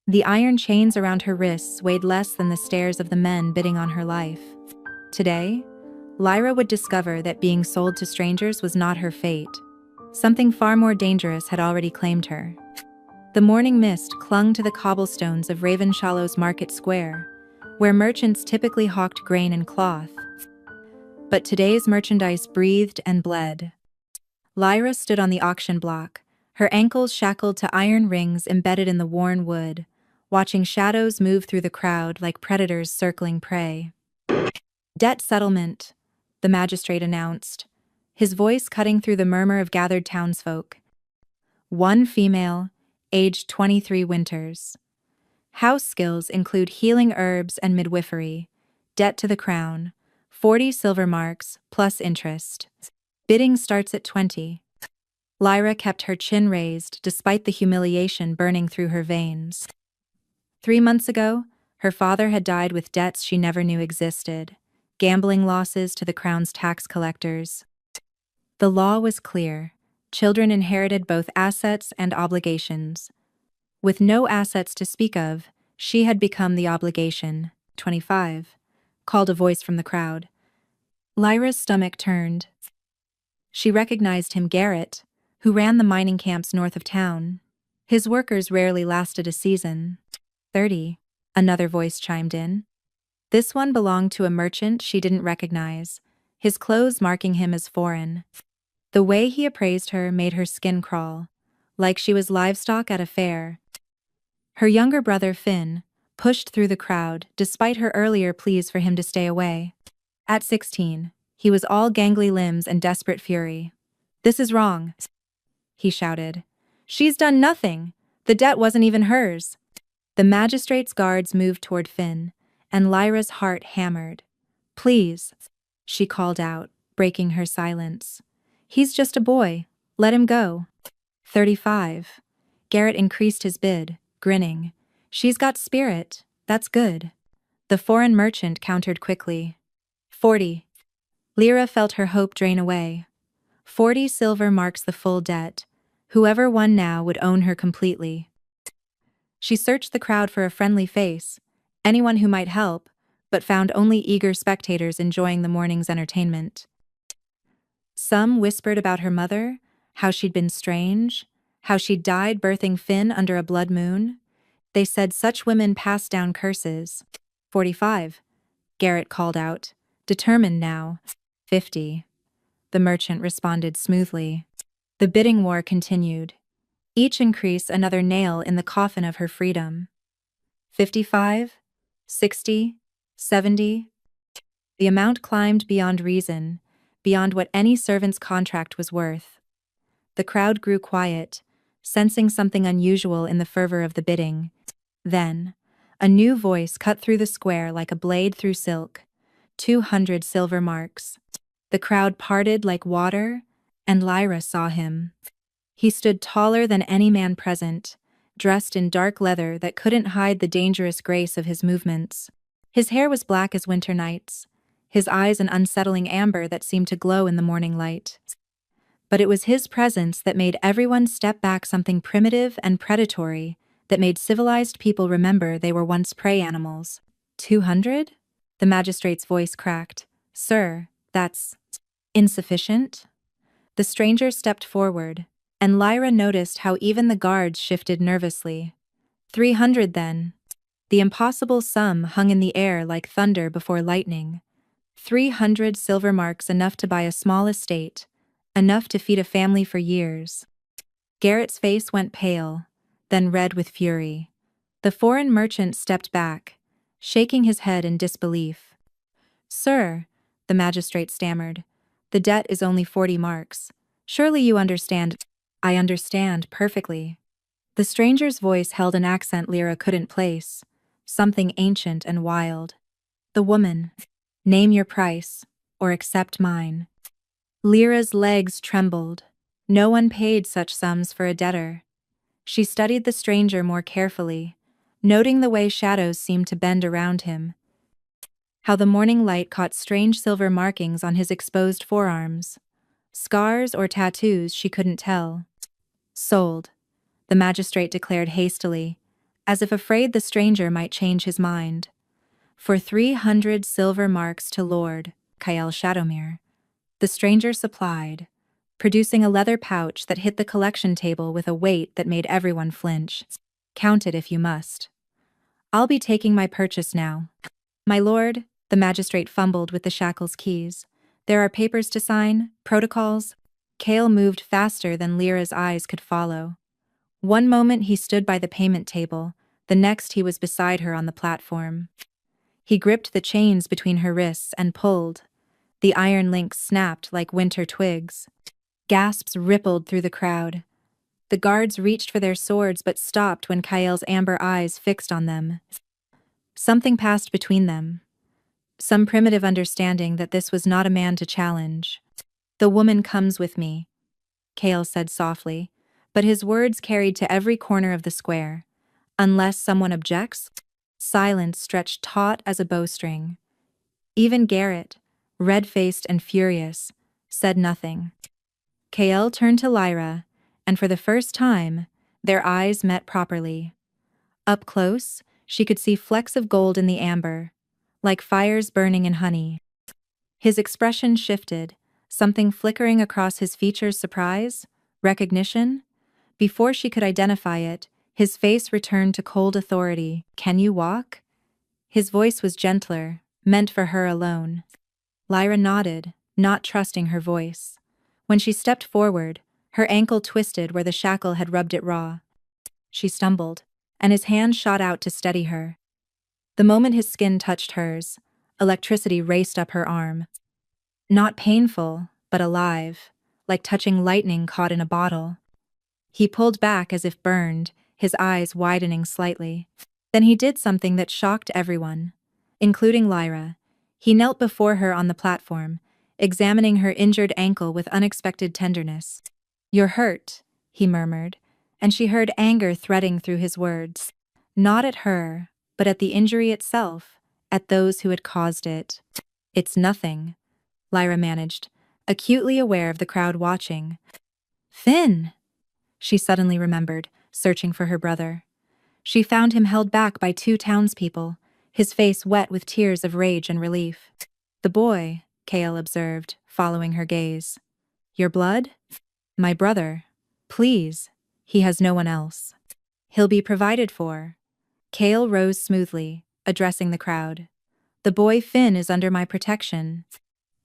The iron chains around her wrists weighed less than the stares of the men bidding on her life. Today, Lyra would discover that being sold to strangers was not her fate. Something far more dangerous had already claimed her. The morning mist clung to the cobblestones of Ravenshallow's Market Square, where merchants typically hawked grain and cloth. But today's merchandise breathed and bled. Lyra stood on the auction block, her ankles shackled to iron rings embedded in the worn wood, watching shadows move through the crowd like predators circling prey. "Debt settlement," the magistrate announced, his voice cutting through the murmur of gathered townsfolk. One female, aged 23 winters. House skills include healing herbs and midwifery. Debt to the crown, 40 silver marks, plus interest. Bidding starts at 20. Lyra kept her chin raised despite the humiliation burning through her veins. 3 months ago, her father had died with debts she never knew existed, gambling losses to the crown's tax collectors. The law was clear. Children inherited both assets and obligations. With no assets to speak of, she had become the obligation. 25, called a voice from the crowd. Lyra's stomach turned. She recognized him, Garrett, who ran the mining camps north of town. His workers rarely lasted a season. 30, another voice chimed in. This one belonged to a merchant she didn't recognize, his clothes marking him as foreign. The way he appraised her made her skin crawl, like she was livestock at a fair. Her younger brother, Finn, pushed through the crowd despite her earlier pleas for him to stay away. At 16, he was all gangly limbs and desperate fury. "This is wrong," he shouted. "She's done nothing. The debt wasn't even hers." The magistrate's guards moved toward Finn, and Lyra's heart hammered. "Please," she called out, breaking her silence. "He's just a boy. Let him go." 35. Garrett increased his bid, grinning. "She's got spirit. That's good." The foreign merchant countered quickly. 40. Lyra felt her hope drain away. 40 silver marks the full debt. Whoever won now would own her completely. She searched the crowd for a friendly face, anyone who might help, but found only eager spectators enjoying the morning's entertainment. Some whispered about her mother, how she'd been strange, how she'd died birthing Finn under a blood moon. They said such women passed down curses. 45. Garrett called out, determined now. 50. The merchant responded smoothly. The bidding war continued. Each increase another nail in the coffin of her freedom. 55, 60, 70. The amount climbed beyond reason, beyond what any servant's contract was worth. The crowd grew quiet, sensing something unusual in the fervor of the bidding. Then, a new voice cut through the square like a blade through silk. 200 silver marks. The crowd parted like water, and Lyra saw him. He stood taller than any man present, dressed in dark leather that couldn't hide the dangerous grace of his movements. His hair was black as winter nights, his eyes an unsettling amber that seemed to glow in the morning light. But it was his presence that made everyone step back, something primitive and predatory that made civilized people remember they were once prey animals. 200? The magistrate's voice cracked. "Sir, that's insufficient?" The stranger stepped forward, and Lyra noticed how even the guards shifted nervously. 300 then. The impossible sum hung in the air like thunder before lightning. 300 silver marks, enough to buy a small estate, enough to feed a family for years. Garrett's face went pale, then red with fury. The foreign merchant stepped back, shaking his head in disbelief. "Sir," the magistrate stammered, "the debt is only 40 marks. Surely you understand." "I understand perfectly." The stranger's voice held an accent Lyra couldn't place, something ancient and wild. "The woman. Name your price, or accept mine." Lyra's legs trembled. No one paid such sums for a debtor. She studied the stranger more carefully, noting the way shadows seemed to bend around him, how the morning light caught strange silver markings on his exposed forearms. Scars or tattoos she couldn't tell. "Sold," the magistrate declared hastily, as if afraid the stranger might change his mind. For 300 silver marks to Lord Kael Shadowmere, the stranger supplied, producing a leather pouch that hit the collection table with a weight that made everyone flinch. Count it if you must. I'll be taking my purchase now. My lord, the magistrate fumbled with the shackle's keys. There are papers to sign, protocols. Kael moved faster than Lyra's eyes could follow. One moment he stood by the payment table, the next he was beside her on the platform. He gripped the chains between her wrists and pulled. The iron links snapped like winter twigs. Gasps rippled through the crowd. The guards reached for their swords but stopped when Kael's amber eyes fixed on them. Something passed between them. Some primitive understanding that this was not a man to challenge. The woman comes with me, Kael said softly, but his words carried to every corner of the square. Unless someone objects, silence stretched taut as a bowstring. Even Garrett, red-faced and furious, said nothing. Kael turned to Lyra, and for the first time, their eyes met properly. Up close, she could see flecks of gold in the amber, like fires burning in honey. His expression shifted, something flickering across his features. Surprise? Recognition? Before she could identify it, his face returned to cold authority. Can you walk? His voice was gentler, meant for her alone. Lyra nodded, not trusting her voice. When she stepped forward, her ankle twisted where the shackle had rubbed it raw. She stumbled, and his hand shot out to steady her. The moment his skin touched hers, electricity raced up her arm. Not painful, but alive, like touching lightning caught in a bottle. He pulled back as if burned, his eyes widening slightly. Then he did something that shocked everyone, including Lyra. He knelt before her on the platform, examining her injured ankle with unexpected tenderness. "You're hurt," he murmured, and she heard anger threading through his words. Not at her, but at the injury itself, at those who had caused it. "It's nothing," Lyra managed, acutely aware of the crowd watching. "Finn!" She suddenly remembered, searching for her brother. She found him held back by two townspeople, his face wet with tears of rage and relief. "The boy," Kael observed, following her gaze. "Your blood?" "My brother. Please. He has no one else. He'll be provided for." Kael rose smoothly, addressing the crowd. "The boy Finn is under my protection.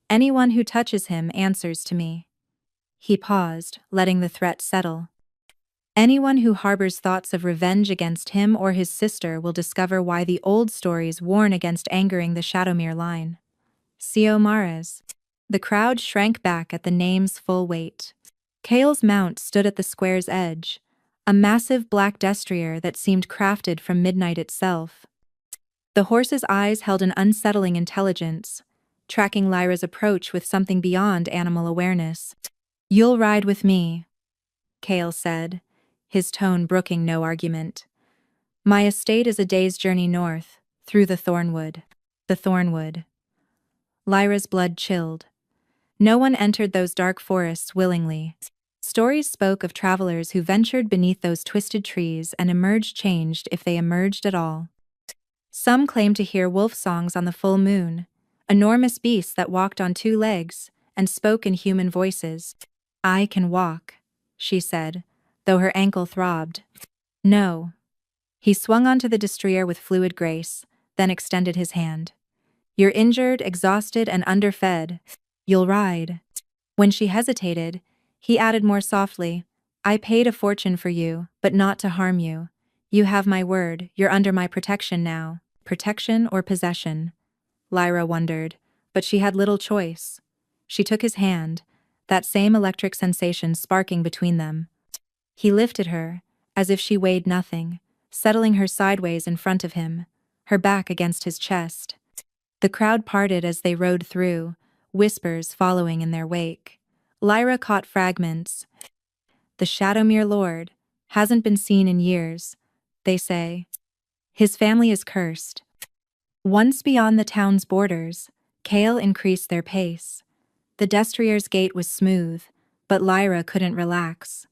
Anyone who touches him answers to me." He paused, letting the threat settle. "Anyone who harbors thoughts of revenge against him or his sister will discover why the old stories warn against angering the Shadowmere line." "Sio Mares." The crowd shrank back at the name's full weight. Kael's mount stood at the square's edge, a massive black destrier that seemed crafted from midnight itself. The horse's eyes held an unsettling intelligence, tracking Lyra's approach with something beyond animal awareness. "You'll ride with me," Kael said, his tone brooking no argument. "My estate is a day's journey north, through the Thornwood." The Thornwood. Lyra's blood chilled. No one entered those dark forests willingly. Stories spoke of travelers who ventured beneath those twisted trees and emerged changed if they emerged at all. Some claimed to hear wolf songs on the full moon, enormous beasts that walked on two legs and spoke in human voices. "I can walk," she said, though her ankle throbbed. "No." He swung onto the destrier with fluid grace, then extended his hand. "You're injured, exhausted, and underfed. You'll ride." When she hesitated, he added more softly, "I paid a fortune for you, but not to harm you. You have my word, you're under my protection now." Protection or possession? Lyra wondered, but she had little choice. She took his hand, that same electric sensation sparking between them. He lifted her, as if she weighed nothing, settling her sideways in front of him, her back against his chest. The crowd parted as they rode through, whispers following in their wake. Lyra caught fragments. "The Shadowmere Lord hasn't been seen in years, they say. His family is cursed." Once beyond the town's borders, Kael increased their pace. The destrier's gait was smooth, but Lyra couldn't relax.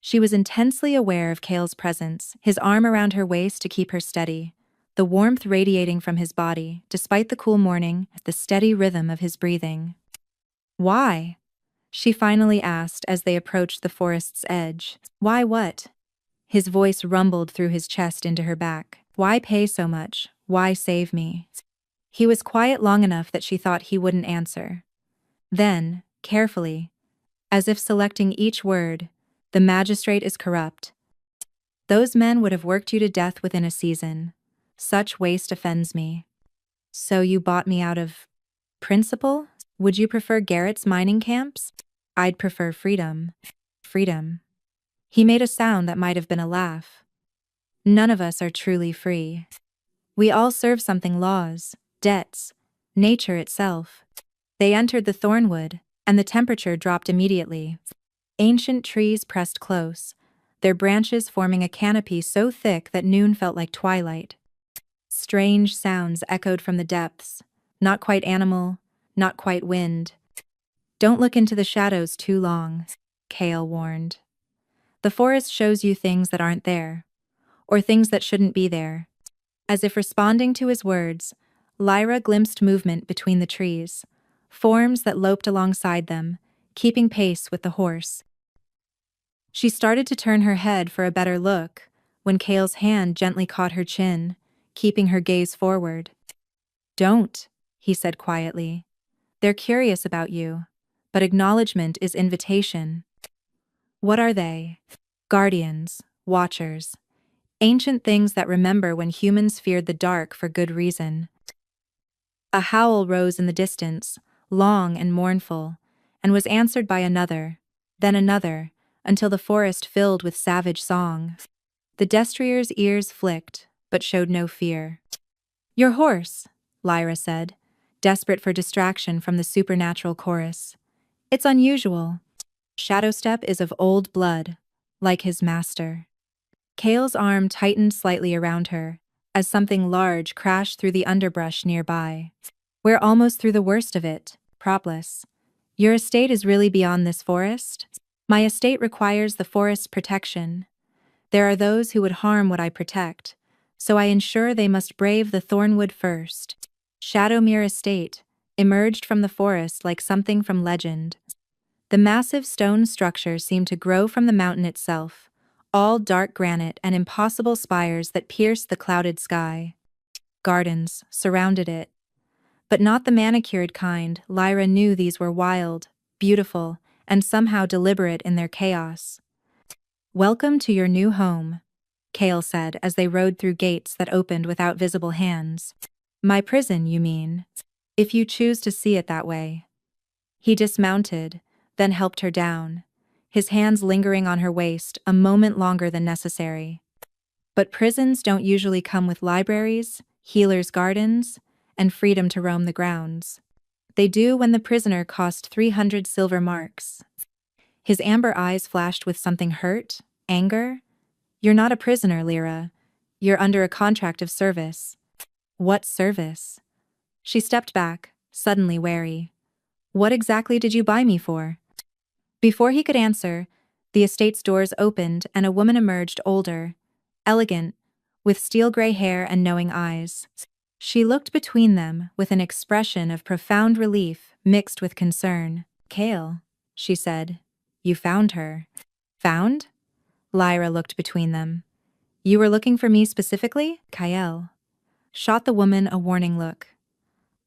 She was intensely aware of Kael's presence, his arm around her waist to keep her steady, the warmth radiating from his body, despite the cool morning, the steady rhythm of his breathing. "Why?" she finally asked as they approached the forest's edge. "Why what?" His voice rumbled through his chest into her back. "Why pay so much? Why save me?" He was quiet long enough that she thought he wouldn't answer. Then, carefully, as if selecting each word, "The magistrate is corrupt. Those men would have worked you to death within a season. Such waste offends me. So you bought me out of principle? Would you prefer Garrett's mining camps? I'd prefer freedom." Freedom. He made a sound that might have been a laugh. "None of us are truly free. We all serve something: laws, debts, nature itself." They entered the Thornwood, and the temperature dropped immediately. Ancient trees pressed close, their branches forming a canopy so thick that noon felt like twilight. Strange sounds echoed from the depths, not quite animal, not quite wind. "Don't look into the shadows too long," Kael warned. "The forest shows you things that aren't there, or things that shouldn't be there." As if responding to his words, Lyra glimpsed movement between the trees, forms that loped alongside them, keeping pace with the horse. She started to turn her head for a better look when Kael's hand gently caught her chin, keeping her gaze forward. "Don't," he said quietly. "They're curious about you, but acknowledgement is invitation." "What are they?" "Guardians, watchers, ancient things that remember when humans feared the dark for good reason." A howl rose in the distance, long and mournful, and was answered by another, then another, until the forest filled with savage song. The destrier's ears flicked, but showed no fear. "Your horse," Lyra said, desperate for distraction from the supernatural chorus. "It's unusual. Shadowstep is of old blood, like his master." Kael's arm tightened slightly around her, as something large crashed through the underbrush nearby. "We're almost through the worst of it, Propolis. Your estate is really beyond this forest?" "My estate requires the forest's protection. There are those who would harm what I protect, so I ensure they must brave the Thornwood first." Shadowmere estate emerged from the forest like something from legend. The massive stone structure seemed to grow from the mountain itself, all dark granite and impossible spires that pierced the clouded sky. Gardens surrounded it, but not the manicured kind. Lyra knew these were wild, beautiful, and somehow deliberate in their chaos. "Welcome to your new home," Kael said as they rode through gates that opened without visible hands. "My prison, you mean, if you choose to see it that way." He dismounted, then helped her down, his hands lingering on her waist a moment longer than necessary. "But prisons don't usually come with libraries, healers' gardens, and freedom to roam the grounds. They do when the prisoner cost 300 silver marks." His amber eyes flashed with something: hurt, anger. "You're not a prisoner, Lyra. You're under a contract of service." "What service?" She stepped back, suddenly wary. "What exactly did you buy me for?" Before he could answer, the estate's doors opened and a woman emerged, older, elegant, with steel-gray hair and knowing eyes. She looked between them with an expression of profound relief mixed with concern. "Kael," she said, "you found her." "Found?" Lyra looked between them. "You were looking for me specifically?" Kael shot the woman a warning look.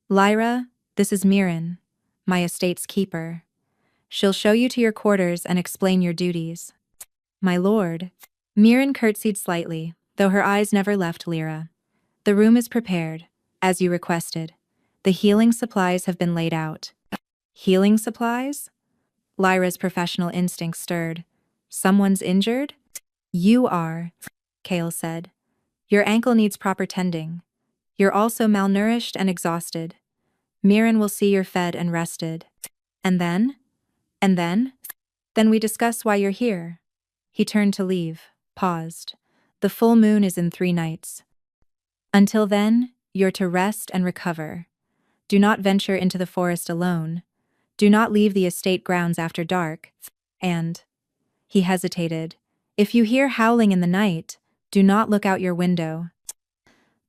"Lyra, this is Miren, my estate's keeper. She'll show you to your quarters and explain your duties." "My lord." Miren curtsied slightly, though her eyes never left Lyra. "The room is prepared, as you requested. The healing supplies have been laid out." "Healing supplies?" Lyra's professional instincts stirred. "Someone's injured?" "You are," Kael said. "Your ankle needs proper tending. You're also malnourished and exhausted. Miren will see you're fed and rested. And then? And then? Then we discuss why you're here." He turned to leave, paused. "The full moon is in 3 nights. Until then, you're to rest and recover. Do not venture into the forest alone. Do not leave the estate grounds after dark. And..." He hesitated, If you hear howling in the night, do not look out your window."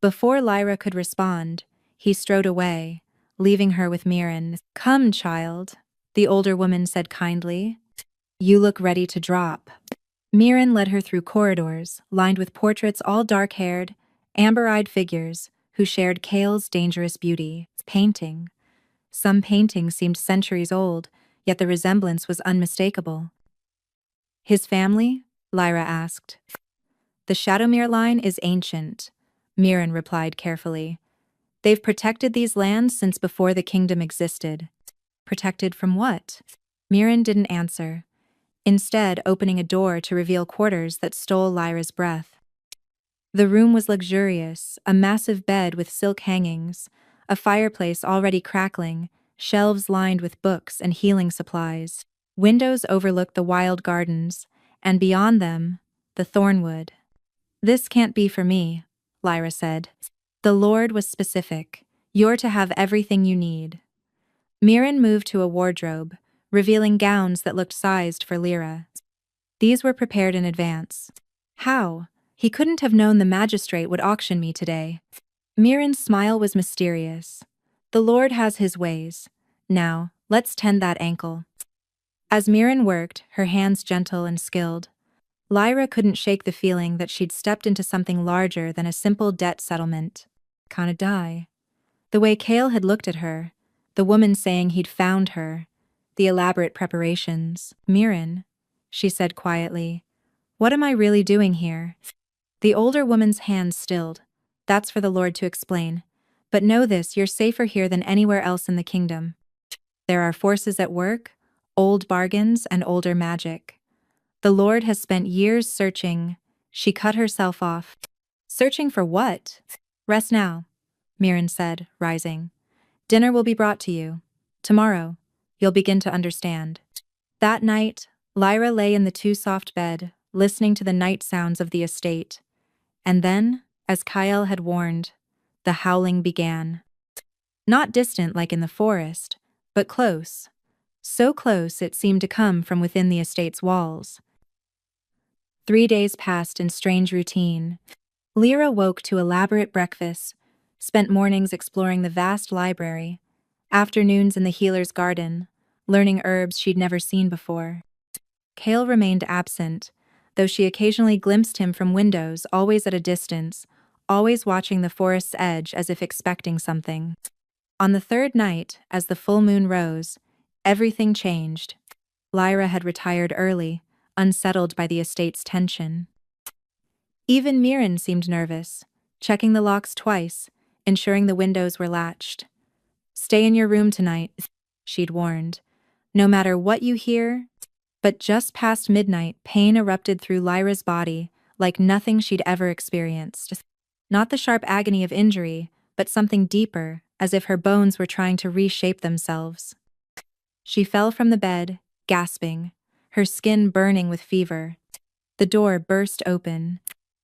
Before Lyra could respond, he strode away, leaving her with Miren. "Come, child," the older woman said kindly. "You look ready to drop." Miren led her through corridors, lined with portraits all dark-haired, amber-eyed figures who shared Kael's dangerous beauty. Painting. Some paintings seemed centuries old, yet the resemblance was unmistakable. "His family?" Lyra asked. "The Shadowmere line is ancient," Miren replied carefully. "They've protected these lands since before the kingdom existed." "Protected from what?" Miren didn't answer, instead opening a door to reveal quarters that stole Lyra's breath. The room was luxurious, a massive bed with silk hangings, a fireplace already crackling, shelves lined with books and healing supplies. Windows overlooked the wild gardens, and beyond them, the Thornwood. "This can't be for me," Lyra said. "The Lord was specific. You're to have everything you need." Miren moved to a wardrobe, revealing gowns that looked sized for Lyra. These were prepared in advance. "How? He couldn't have known the magistrate would auction me today." Miren's smile was mysterious. "The Lord has his ways. Now, let's tend that ankle." As Miren worked, her hands gentle and skilled, Lyra couldn't shake the feeling that she'd stepped into something larger than a simple debt settlement. Kinda die. The way Kael had looked at her, the woman saying he'd found her, the elaborate preparations. "Miren," she said quietly, "what am I really doing here?" The older woman's hands stilled. "That's for the Lord to explain. But know this, you're safer here than anywhere else in the kingdom. There are forces at work, old bargains and older magic. The Lord has spent years searching." She cut herself off. "Searching for what?" "Rest now," Miren said, rising. "Dinner will be brought to you. Tomorrow, you'll begin to understand." That night, Lyra lay in the too-soft bed, listening to the night sounds of the estate. And then, as Kael had warned, the howling began. Not distant like in the forest, but close. So close it seemed to come from within the estate's walls. 3 days passed in strange routine. Lyra woke to elaborate breakfasts, spent mornings exploring the vast library, afternoons in the healer's garden, learning herbs she'd never seen before. Kael remained absent, though she occasionally glimpsed him from windows, always at a distance, always watching the forest's edge as if expecting something. On the third night, as the full moon rose, everything changed. Lyra had retired early, unsettled by the estate's tension. Even Miren seemed nervous, checking the locks twice, ensuring the windows were latched. "Stay in your room tonight," she'd warned. "No matter what you hear." But just past midnight, pain erupted through Lyra's body, like nothing she'd ever experienced. Not the sharp agony of injury, but something deeper, as if her bones were trying to reshape themselves. She fell from the bed, gasping, her skin burning with fever. The door burst open.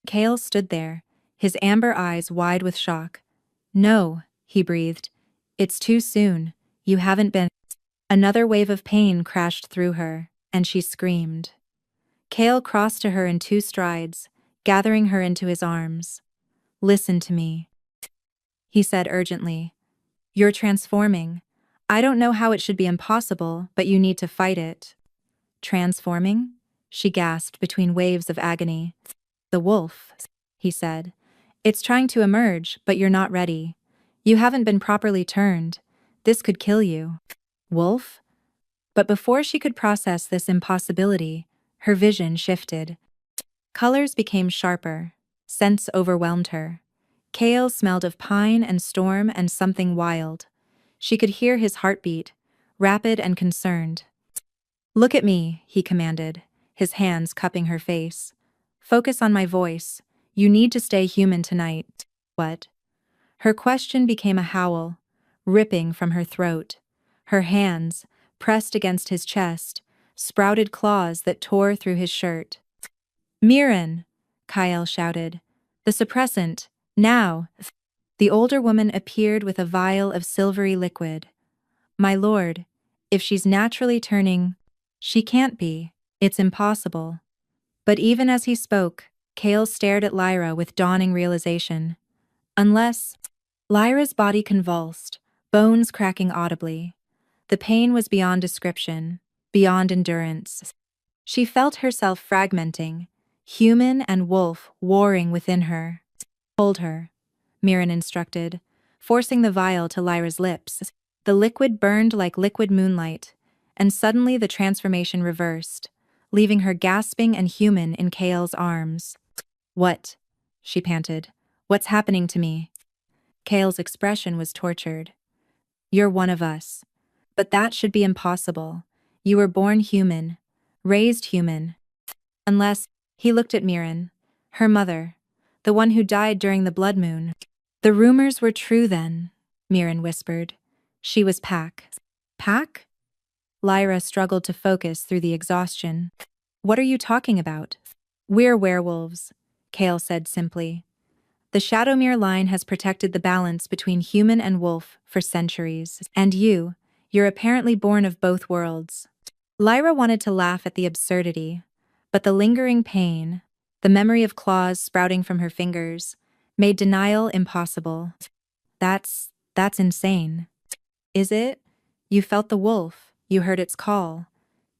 Kael stood there, his amber eyes wide with shock. "No," he breathed. "It's too soon. You haven't been." Another wave of pain crashed through her, and she screamed. Kael crossed to her in 2 strides, gathering her into his arms. "Listen to me," he said urgently. "You're transforming. I don't know how it should be impossible, but you need to fight it." "Transforming?" she gasped between waves of agony. "The wolf," he said. "It's trying to emerge, but you're not ready. You haven't been properly turned. This could kill you." "Wolf?" But before she could process this impossibility, her vision shifted. Colors became sharper. Scents overwhelmed her. Kael smelled of pine and storm and something wild. She could hear his heartbeat, rapid and concerned. "Look at me," he commanded, his hands cupping her face. "Focus on my voice. You need to stay human tonight." "What?" Her question became a howl, ripping from her throat. Her hands, pressed against his chest, sprouted claws that tore through his shirt. "Miren!" Kael shouted. "The suppressant, now!" The older woman appeared with a vial of silvery liquid. "My lord, if she's naturally turning..." "She can't be. It's impossible." But even as he spoke, Kael stared at Lyra with dawning realization. Unless... Lyra's body convulsed, bones cracking audibly. The pain was beyond description, beyond endurance. She felt herself fragmenting, human and wolf warring within her. Hold her, Miren instructed, forcing the vial to Lyra's lips. The liquid burned like liquid moonlight, and suddenly the transformation reversed, leaving her gasping and human in Kael's arms. "What?" she panted. "What's happening to me?" Kael's expression was tortured. "You're one of us. But that should be impossible. You were born human, raised human. Unless..." He looked at Miren, her mother, the one who died during the blood moon. "The rumors were true then," Miren whispered. "She was Pack." "Pack?" Lyra struggled to focus through the exhaustion. "What are you talking about?" "We're werewolves," Kael said simply. "The Shadowmere line has protected the balance between human and wolf for centuries. And you're apparently born of both worlds." Lyra wanted to laugh at the absurdity, but the lingering pain, the memory of claws sprouting from her fingers, made denial impossible. That's insane." "Is it? You felt the wolf, you heard its call."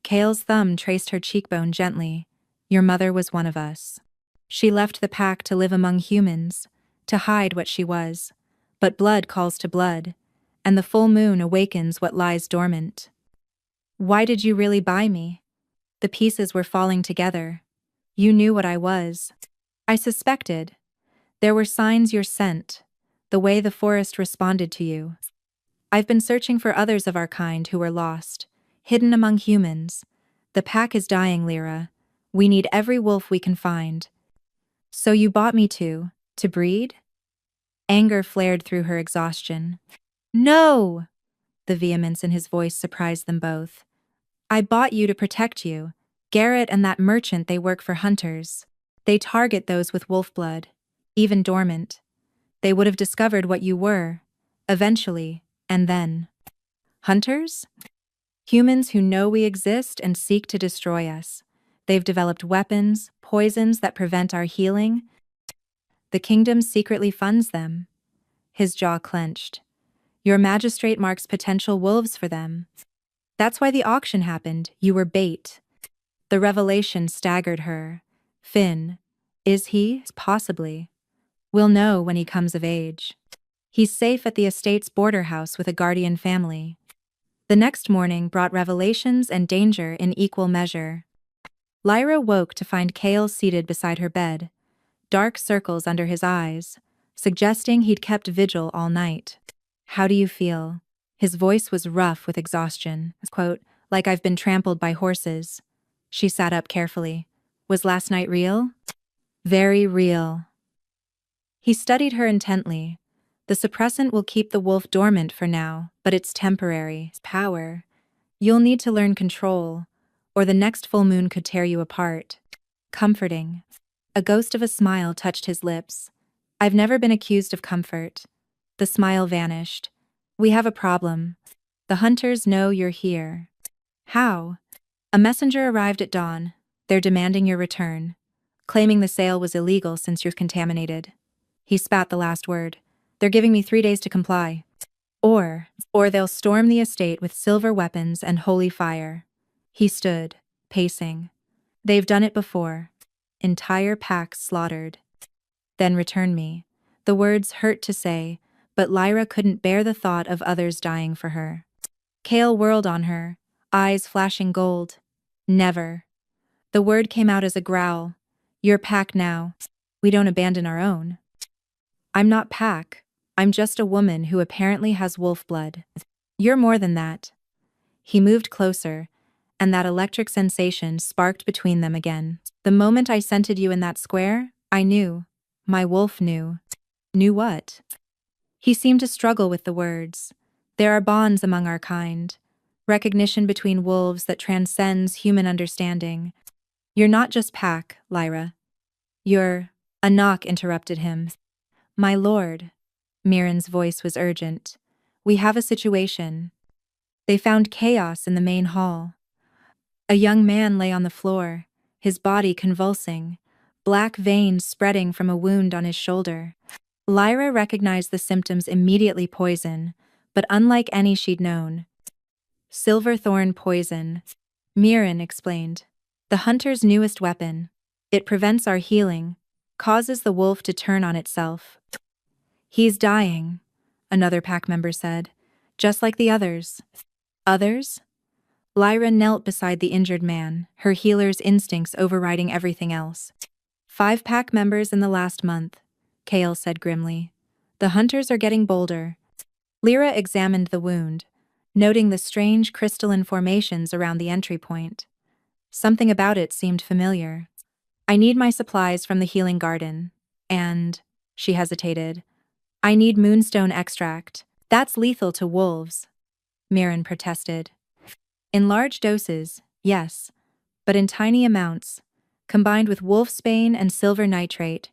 Kael's thumb traced her cheekbone gently. "Your mother was one of us. She left the pack to live among humans, to hide what she was. But blood calls to blood, and the full moon awakens what lies dormant." "Why did you really buy me?" "The pieces were falling together. You knew what I was." "I suspected. There were signs you're sent, the way the forest responded to you. I've been searching for others of our kind who were lost, hidden among humans. The pack is dying, Lyra. We need every wolf we can find." "So you bought me to breed?" Anger flared through her exhaustion. "No!" The vehemence in his voice surprised them both. "I bought you to protect you. Garrett and that merchant, they work for hunters. They target those with wolf blood, even dormant. They would have discovered what you were, eventually, and then." "Hunters?" "Humans who know we exist and seek to destroy us. They've developed weapons, poisons that prevent our healing. The kingdom secretly funds them." His jaw clenched. "Your magistrate marks potential wolves for them. That's why the auction happened. You were bait." The revelation staggered her. "Finn. Is he? Possibly. We'll know when he comes of age. He's safe at the estate's border house with a guardian family." The next morning brought revelations and danger in equal measure. Lyra woke to find Kael seated beside her bed, dark circles under his eyes, suggesting he'd kept vigil all night. "How do you feel?" His voice was rough with exhaustion. Quote, "Like I've been trampled by horses." She sat up carefully. "Was last night real?" "Very real." He studied her intently. "The suppressant will keep the wolf dormant for now, but it's temporary. Power. You'll need to learn control, or the next full moon could tear you apart." "Comforting." A ghost of a smile touched his lips. "I've never been accused of comfort." The smile vanished. "We have a problem. The hunters know you're here." "How?" "A messenger arrived at dawn. They're demanding your return, claiming the sale was illegal since you're contaminated." He spat the last word. "They're giving me 3 days to comply. Or they'll storm the estate with silver weapons and holy fire." He stood, pacing. "They've done it before. Entire packs slaughtered. Then return me." The words hurt to say, but Lyra couldn't bear the thought of others dying for her. Kael whirled on her, eyes flashing gold. "Never." The word came out as a growl. "You're pack now. We don't abandon our own." "I'm not pack. I'm just a woman who apparently has wolf blood." "You're more than that." He moved closer, and that electric sensation sparked between them again. "The moment I scented you in that square, I knew. My wolf knew." "Knew what?" He seemed to struggle with the words. "There are bonds among our kind. Recognition between wolves that transcends human understanding. You're not just pack, Lyra. You're..." A knock interrupted him. "My lord." Miren's voice was urgent. "We have a situation." They found chaos in the main hall. A young man lay on the floor, his body convulsing, black veins spreading from a wound on his shoulder. Lyra recognized the symptoms immediately: poison, but unlike any she'd known. Silver-thorn poison, Miren explained. The hunter's newest weapon. It prevents our healing, causes the wolf to turn on itself. He's dying, another pack member said, just like the others. Others? Lyra knelt beside the injured man, her healer's instincts overriding everything else. 5 pack members in the last month, Kael said grimly. The hunters are getting bolder. Lyra examined the wound, noting the strange crystalline formations around the entry point. Something about it seemed familiar. I need my supplies from the healing garden. And, she hesitated, I need moonstone extract. That's lethal to wolves, Miren protested. In large doses, yes, but in tiny amounts, combined with wolfsbane and silver nitrate,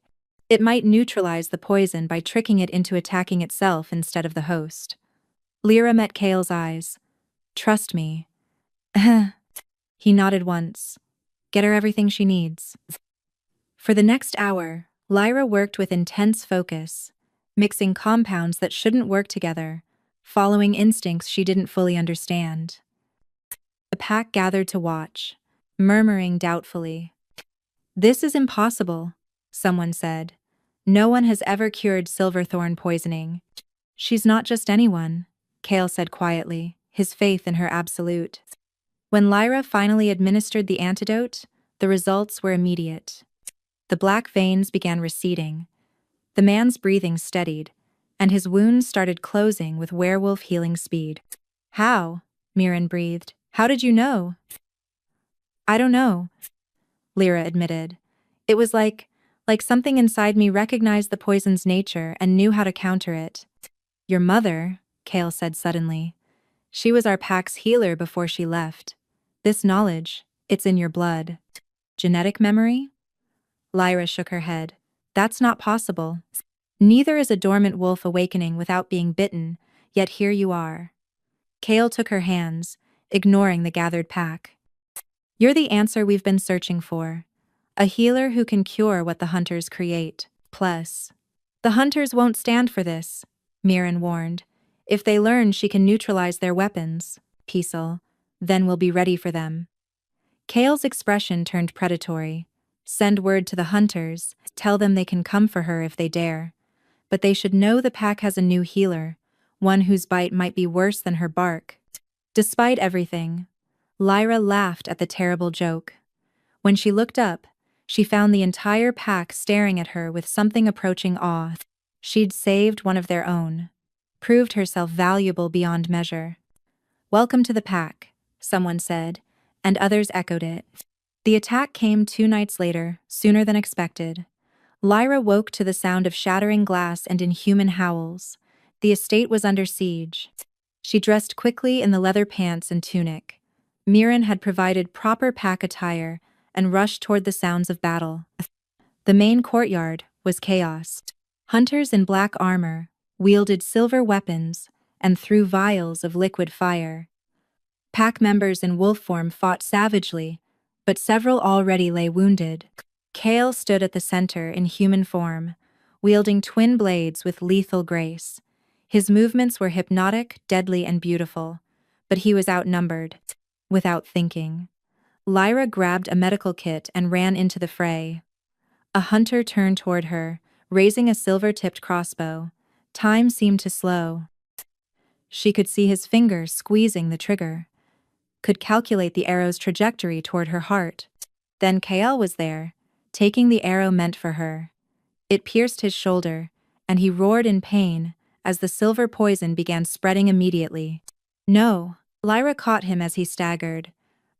it might neutralize the poison by tricking it into attacking itself instead of the host. Lyra met Kael's eyes. Trust me. He nodded once. Get her everything she needs. For the next hour, Lyra worked with intense focus, mixing compounds that shouldn't work together, following instincts she didn't fully understand. The pack gathered to watch, murmuring doubtfully. This is impossible, someone said. No one has ever cured silver-thorn poisoning. She's not just anyone, Kael said quietly, his faith in her absolute. When Lyra finally administered the antidote, the results were immediate. The black veins began receding. The man's breathing steadied, and his wounds started closing with werewolf healing speed. How? Miren breathed. How did you know? I don't know, Lyra admitted. It was like something inside me recognized the poison's nature and knew how to counter it. Your mother, Kael said suddenly. She was our pack's healer before she left. This knowledge, it's in your blood. Genetic memory? Lyra shook her head. That's not possible. Neither is a dormant wolf awakening without being bitten, yet here you are. Kael took her hands, ignoring the gathered pack. You're the answer we've been searching for. A healer who can cure what the hunters create. Plus, the hunters won't stand for this, Miren warned. If they learn she can neutralize their weapons, Peacel, then we'll be ready for them. Kael's expression turned predatory. Send word to the hunters, tell them they can come for her if they dare. But they should know the pack has a new healer, one whose bite might be worse than her bark. Despite everything, Lyra laughed at the terrible joke. When she looked up, she found the entire pack staring at her with something approaching awe. She'd saved one of their own, proved herself valuable beyond measure. Welcome to the pack, someone said, and others echoed it. The attack came 2 nights later, sooner than expected. Lyra woke to the sound of shattering glass and inhuman howls. The estate was under siege. She dressed quickly in the leather pants and tunic. Miren had provided proper pack attire and rushed toward the sounds of battle. The main courtyard was chaos. Hunters in black armor wielded silver weapons and threw vials of liquid fire. Pack members in wolf form fought savagely, but several already lay wounded. Kael stood at the center in human form, wielding twin blades with lethal grace. His movements were hypnotic, deadly, and beautiful, but he was outnumbered. Without thinking, Lyra grabbed a medical kit and ran into the fray. A hunter turned toward her, raising a silver-tipped crossbow. Time seemed to slow. She could see his fingers squeezing the trigger, could calculate the arrow's trajectory toward her heart. Then Kael was there, taking the arrow meant for her. It pierced his shoulder, and he roared in pain as the silver poison began spreading immediately. No, Lyra caught him as he staggered.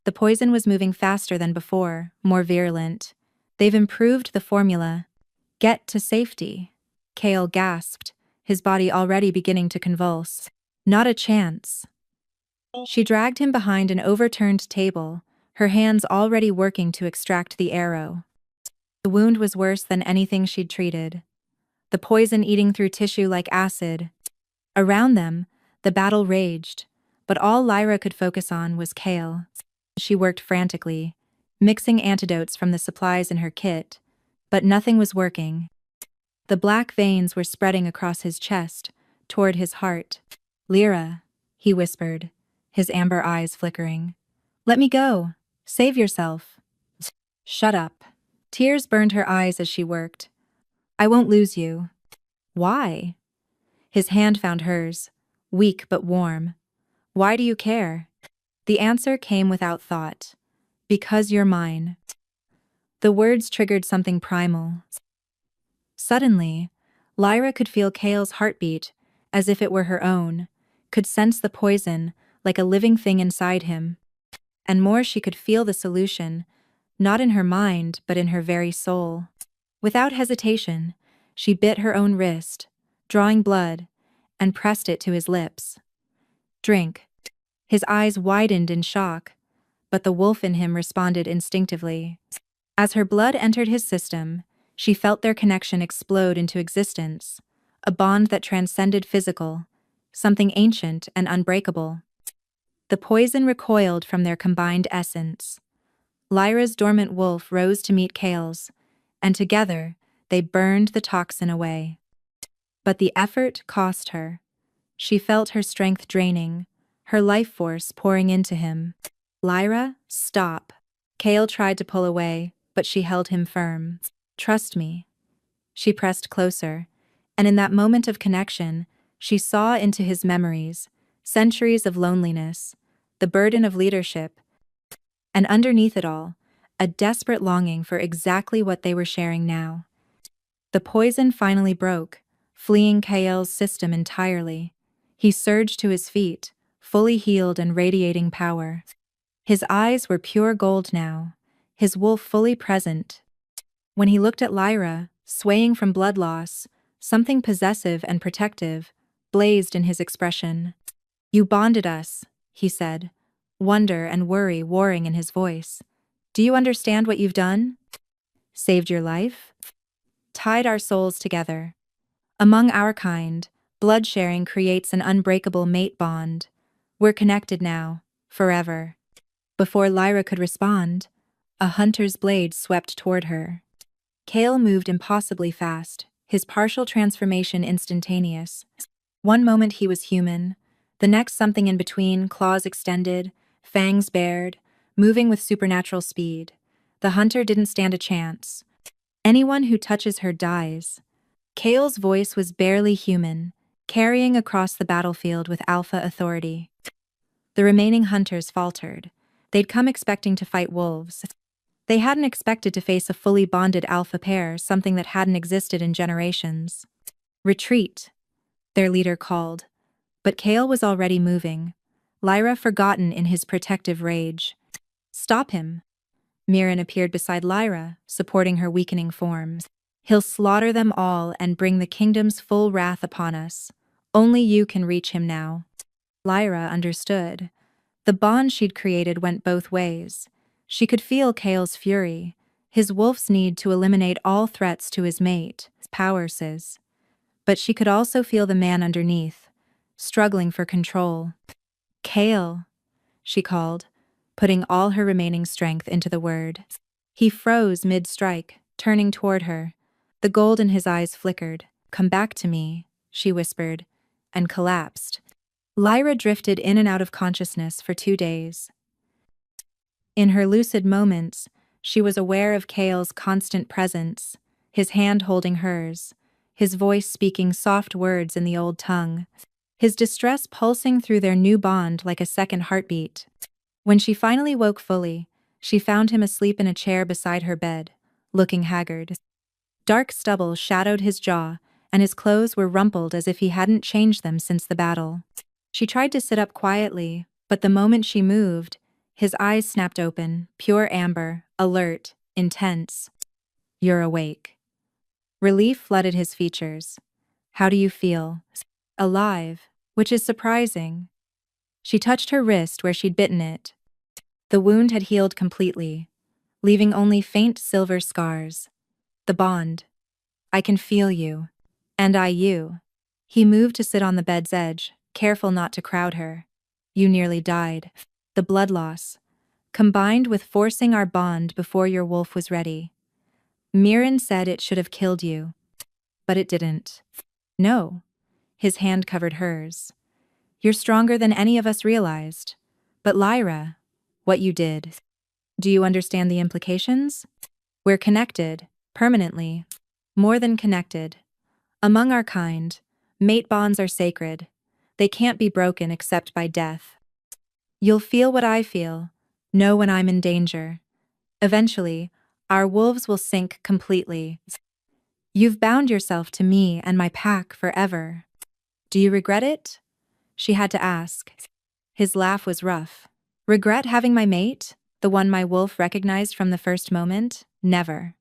The poison was moving faster than before, more virulent. They've improved the formula. Get to safety, Kael gasped, his body already beginning to convulse. Not a chance. She dragged him behind an overturned table, her hands already working to extract the arrow. The wound was worse than anything she'd treated. The poison eating through tissue like acid. Around them, the battle raged, but all Lyra could focus on was Kael. She worked frantically, mixing antidotes from the supplies in her kit, but nothing was working. The black veins were spreading across his chest, toward his heart. "Lyra," he whispered, his amber eyes flickering. "Let me go. Save yourself." "Shut up." Tears burned her eyes as she worked. "I won't lose you." "Why?" His hand found hers, weak but warm. "Why do you care?" The answer came without thought. "Because you're mine." The words triggered something primal. Suddenly, Lyra could feel Kael's heartbeat, as if it were her own, could sense the poison, like a living thing inside him. And more, she could feel the solution, not in her mind, but in her very soul. Without hesitation, she bit her own wrist, drawing blood, and pressed it to his lips. "Drink." His eyes widened in shock, but the wolf in him responded instinctively. As her blood entered his system, she felt their connection explode into existence, a bond that transcended physical, something ancient and unbreakable. The poison recoiled from their combined essence. Lyra's dormant wolf rose to meet Kael's, and together they burned the toxin away. But the effort cost her. She felt her strength draining, her life force pouring into him. "Lyra, stop." Kael tried to pull away, but she held him firm. "Trust me." She pressed closer, and in that moment of connection, she saw into his memories, centuries of loneliness, the burden of leadership, and underneath it all, a desperate longing for exactly what they were sharing now. The poison finally broke, fleeing Kael's system entirely. He surged to his feet, fully healed and radiating power. His eyes were pure gold now, his wolf fully present. When he looked at Lyra, swaying from blood loss, something possessive and protective blazed in his expression. "You bonded us," he said, wonder and worry warring in his voice. "Do you understand what you've done? Saved your life? Tied our souls together. Among our kind, blood sharing creates an unbreakable mate bond. We're connected now, forever." Before Lyra could respond, a hunter's blade swept toward her. Kael moved impossibly fast, his partial transformation instantaneous. One moment he was human, the next something in between, claws extended, fangs bared, moving with supernatural speed. The hunter didn't stand a chance. "Anyone who touches her dies." Kael's voice was barely human, carrying across the battlefield with alpha authority. The remaining hunters faltered. They'd come expecting to fight wolves. They hadn't expected to face a fully bonded alpha pair, something that hadn't existed in generations. "Retreat," their leader called. But Kael was already moving, Lyra forgotten in his protective rage. "Stop him." Miren appeared beside Lyra, supporting her weakening form. "He'll slaughter them all and bring the kingdom's full wrath upon us. Only you can reach him now." Lyra understood. The bond she'd created went both ways. She could feel Kael's fury, his wolf's need to eliminate all threats to his mate, powers. But she could also feel the man underneath, struggling for control. "Kael," she called, putting all her remaining strength into the word. He froze mid-strike, turning toward her. The gold in his eyes flickered. "Come back to me," she whispered, and collapsed. Lyra drifted in and out of consciousness for 2 days. In her lucid moments, she was aware of Kael's constant presence, his hand holding hers, his voice speaking soft words in the old tongue, his distress pulsing through their new bond like a second heartbeat. When she finally woke fully, she found him asleep in a chair beside her bed, looking haggard. Dark stubble shadowed his jaw, and his clothes were rumpled as if he hadn't changed them since the battle. She tried to sit up quietly, but the moment she moved, his eyes snapped open, pure amber, alert, intense. "You're awake." Relief flooded his features. "How do you feel?" "Alive, which is surprising." She touched her wrist where she'd bitten it. The wound had healed completely, leaving only faint silver scars. "The bond. I can feel you. And I you." He moved to sit on the bed's edge, careful not to crowd her. "You nearly died. The blood loss. combined with forcing our bond before your wolf was ready. Miren said it should have killed you. But it didn't. No. His hand covered hers. You're stronger than any of us realized. But Lyra, what you did. Do you understand the implications? We're connected, permanently. More than connected. Among our kind, mate bonds are sacred. They can't be broken except by death. You'll feel what I feel, know when I'm in danger. Eventually, our wolves will sink completely. You've bound yourself to me and my pack forever. Do you regret it? She had to ask. His laugh was rough. Regret having my mate? The one my wolf recognized from the first moment? Never.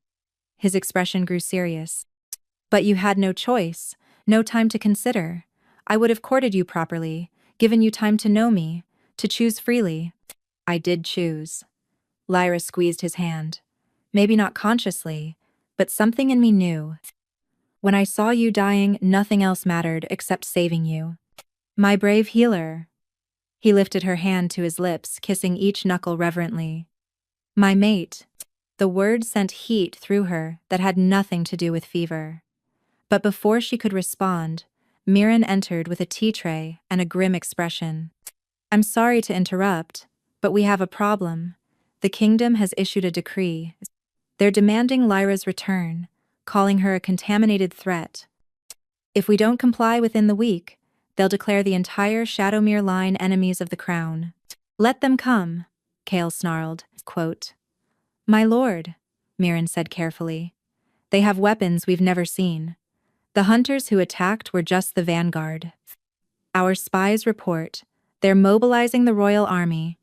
His expression grew serious. But you had no choice, no time to consider. I would have courted you properly, given you time to know me, to choose freely. I did choose. Lyra squeezed his hand. Maybe not consciously, but something in me knew. When I saw you dying, nothing else mattered except saving you. My brave healer. He lifted her hand to his lips, kissing each knuckle reverently. My mate. The word sent heat through her that had nothing to do with fever. But before she could respond, Miren entered with a tea tray and a grim expression. I'm sorry to interrupt, but we have a problem. The kingdom has issued a decree. They're demanding Lyra's return, calling her a contaminated threat. If we don't comply within the week, they'll declare the entire Shadowmere line enemies of the crown. Let them come, Kael snarled. Quote, My lord, Miren said carefully. They have weapons we've never seen. The hunters who attacked were just the vanguard. Our spies report they're mobilizing the royal army,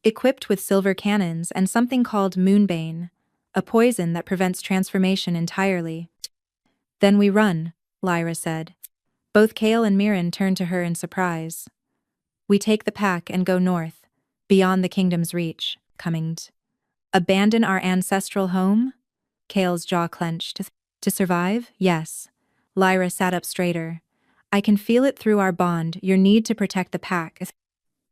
equipped with silver cannons and something called moonbane, a poison that prevents transformation entirely. Then we run, Lyra said. Both Kael and Miren turned to her in surprise. We take the pack and go north, beyond the kingdom's reach, Cumminged. Abandon our ancestral home? Kael's jaw clenched. To survive? Yes. Lyra sat up straighter. I can feel it through our bond, your need to protect the pack.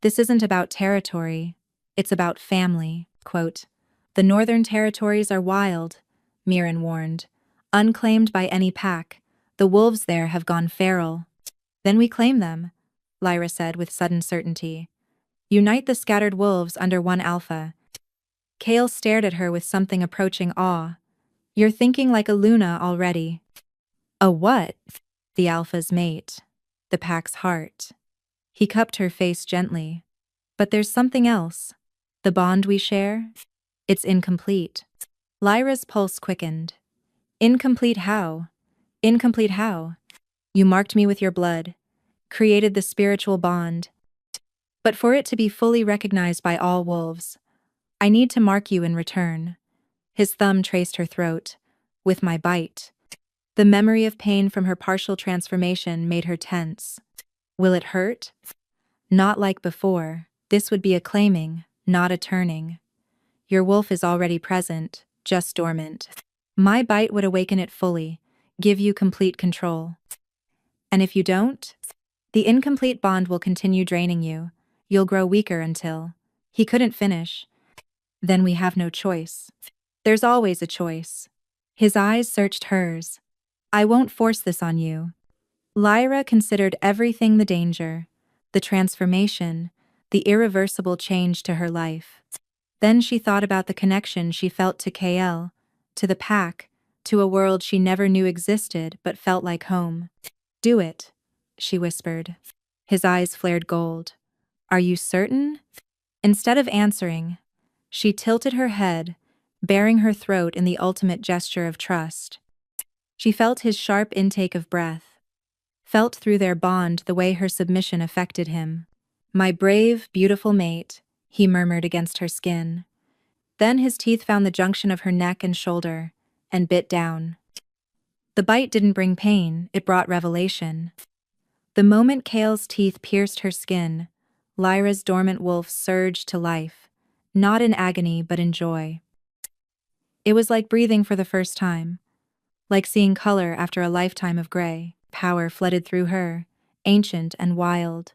This isn't about territory. It's about family. Quote, The northern territories are wild, Miren warned. Unclaimed by any pack. The wolves there have gone feral. Then we claim them, Lyra said with sudden certainty. Unite the scattered wolves under one alpha. Kael stared at her with something approaching awe. You're thinking like a Luna already. A what? The alpha's mate. The pack's heart. He cupped her face gently. But there's something else. The bond we share? It's incomplete. Lyra's pulse quickened. Incomplete how? Incomplete how? You marked me with your blood, created the spiritual bond. But for it to be fully recognized by all wolves, I need to mark you in return. His thumb traced her throat. With my bite. The memory of pain from her partial transformation made her tense. Will it hurt? Not like before. This would be a claiming, not a turning. Your wolf is already present, just dormant. My bite would awaken it fully, give you complete control. And if you don't, the incomplete bond will continue draining you. You'll grow weaker until... He couldn't finish. Then we have no choice. There's always a choice. His eyes searched hers. I won't force this on you. Lyra considered everything the danger, the transformation, the irreversible change to her life. Then she thought about the connection she felt to Kael, to the pack, to a world she never knew existed but felt like home. Do it, she whispered. His eyes flared gold. Are you certain? Instead of answering, she tilted her head, baring her throat in the ultimate gesture of trust. She felt his sharp intake of breath, felt through their bond the way her submission affected him. My brave, beautiful mate, he murmured against her skin. Then his teeth found the junction of her neck and shoulder, and bit down. The bite didn't bring pain, it brought revelation. The moment Kael's teeth pierced her skin, Lyra's dormant wolf surged to life, not in agony but in joy. It was like breathing for the first time, like seeing color after a lifetime of gray. Power flooded through her, ancient and wild.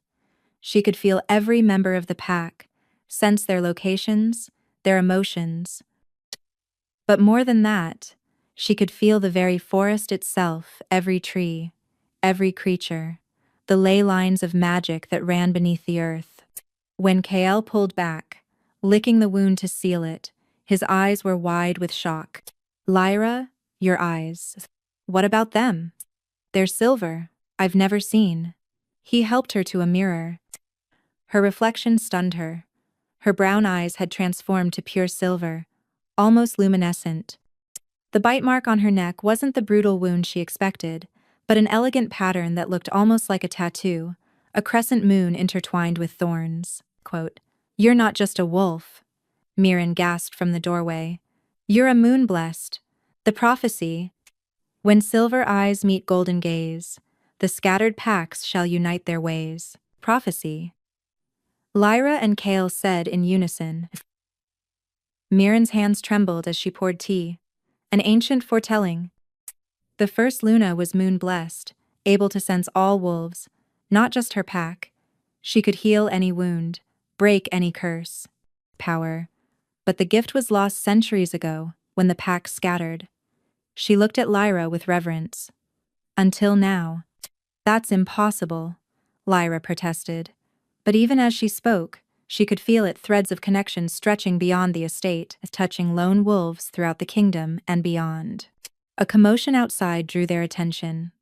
She could feel every member of the pack, sense their locations, their emotions. But more than that, she could feel the very forest itself, every tree, every creature, the ley lines of magic that ran beneath the earth. When Kael pulled back, licking the wound to seal it, his eyes were wide with shock. Lyra, your eyes. What about them? They're silver, I've never seen. He helped her to a mirror. Her reflection stunned her. Her brown eyes had transformed to pure silver, almost luminescent. The bite mark on her neck wasn't the brutal wound she expected, but an elegant pattern that looked almost like a tattoo, a crescent moon intertwined with thorns. Quote, "You're not just a wolf," Miren gasped from the doorway. "You're a moon blessed. The prophecy. When silver eyes meet golden gaze, the scattered packs shall unite their ways." Prophecy. Lyra and Kael said in unison. Miren's hands trembled as she poured tea. An ancient foretelling. The first Luna was moon-blessed, able to sense all wolves, not just her pack. She could heal any wound, break any curse. Power. But the gift was lost centuries ago, when the pack scattered. She looked at Lyra with reverence. "Until now." "That's impossible," Lyra protested. But even as she spoke, she could feel it, threads of connection stretching beyond the estate, touching lone wolves throughout the kingdom and beyond. A commotion outside drew their attention.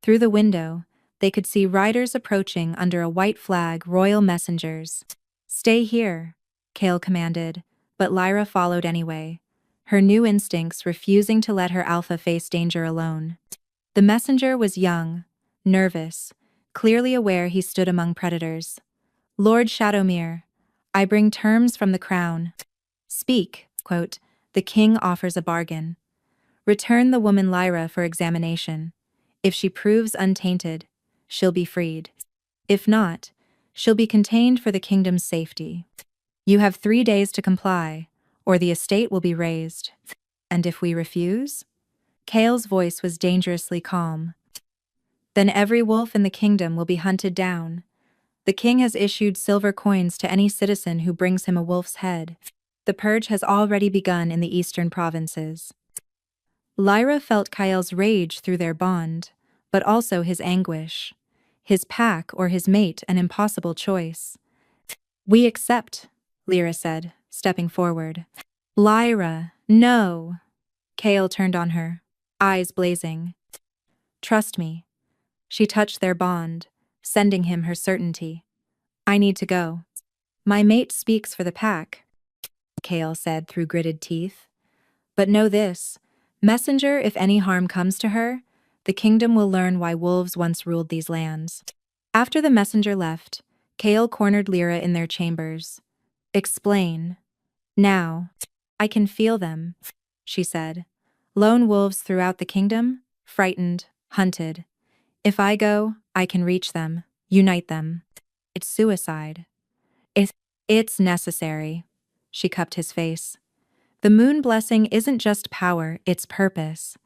Through the window, they could see riders approaching under a white flag, royal messengers. "Stay here," Kael commanded, but Lyra followed anyway, her new instincts refusing to let her alpha face danger alone. The messenger was young, nervous, clearly aware he stood among predators. "Lord Shadowmere, I bring terms from the crown." "Speak," quote, "the king offers a bargain. Return the woman Lyra for examination. If she proves untainted, she'll be freed. If not, she'll be contained for the kingdom's safety. You have 3 days to comply, or the estate will be razed. And if we refuse?" Kael's voice was dangerously calm. "Then every wolf in the kingdom will be hunted down. The king has issued silver coins to any citizen who brings him a wolf's head. The purge has already begun in the eastern provinces." Lyra felt Kael's rage through their bond, but also his anguish. His pack or his mate, an impossible choice. "We accept," Lyra said, stepping forward. "Lyra, no!" Kael turned on her, eyes blazing. "Trust me." She touched their bond, sending him her certainty. "I need to go." "My mate speaks for the pack," Kael said through gritted teeth. "But know this, messenger, if any harm comes to her, the kingdom will learn why wolves once ruled these lands." After the messenger left, Kael cornered Lyra in their chambers. "Explain." "Now. I can feel them," she said. "Lone wolves throughout the kingdom, frightened, hunted. If I go, I can reach them, unite them. It's suicide." It's necessary." She cupped his face. "The moon blessing isn't just power, it's purpose.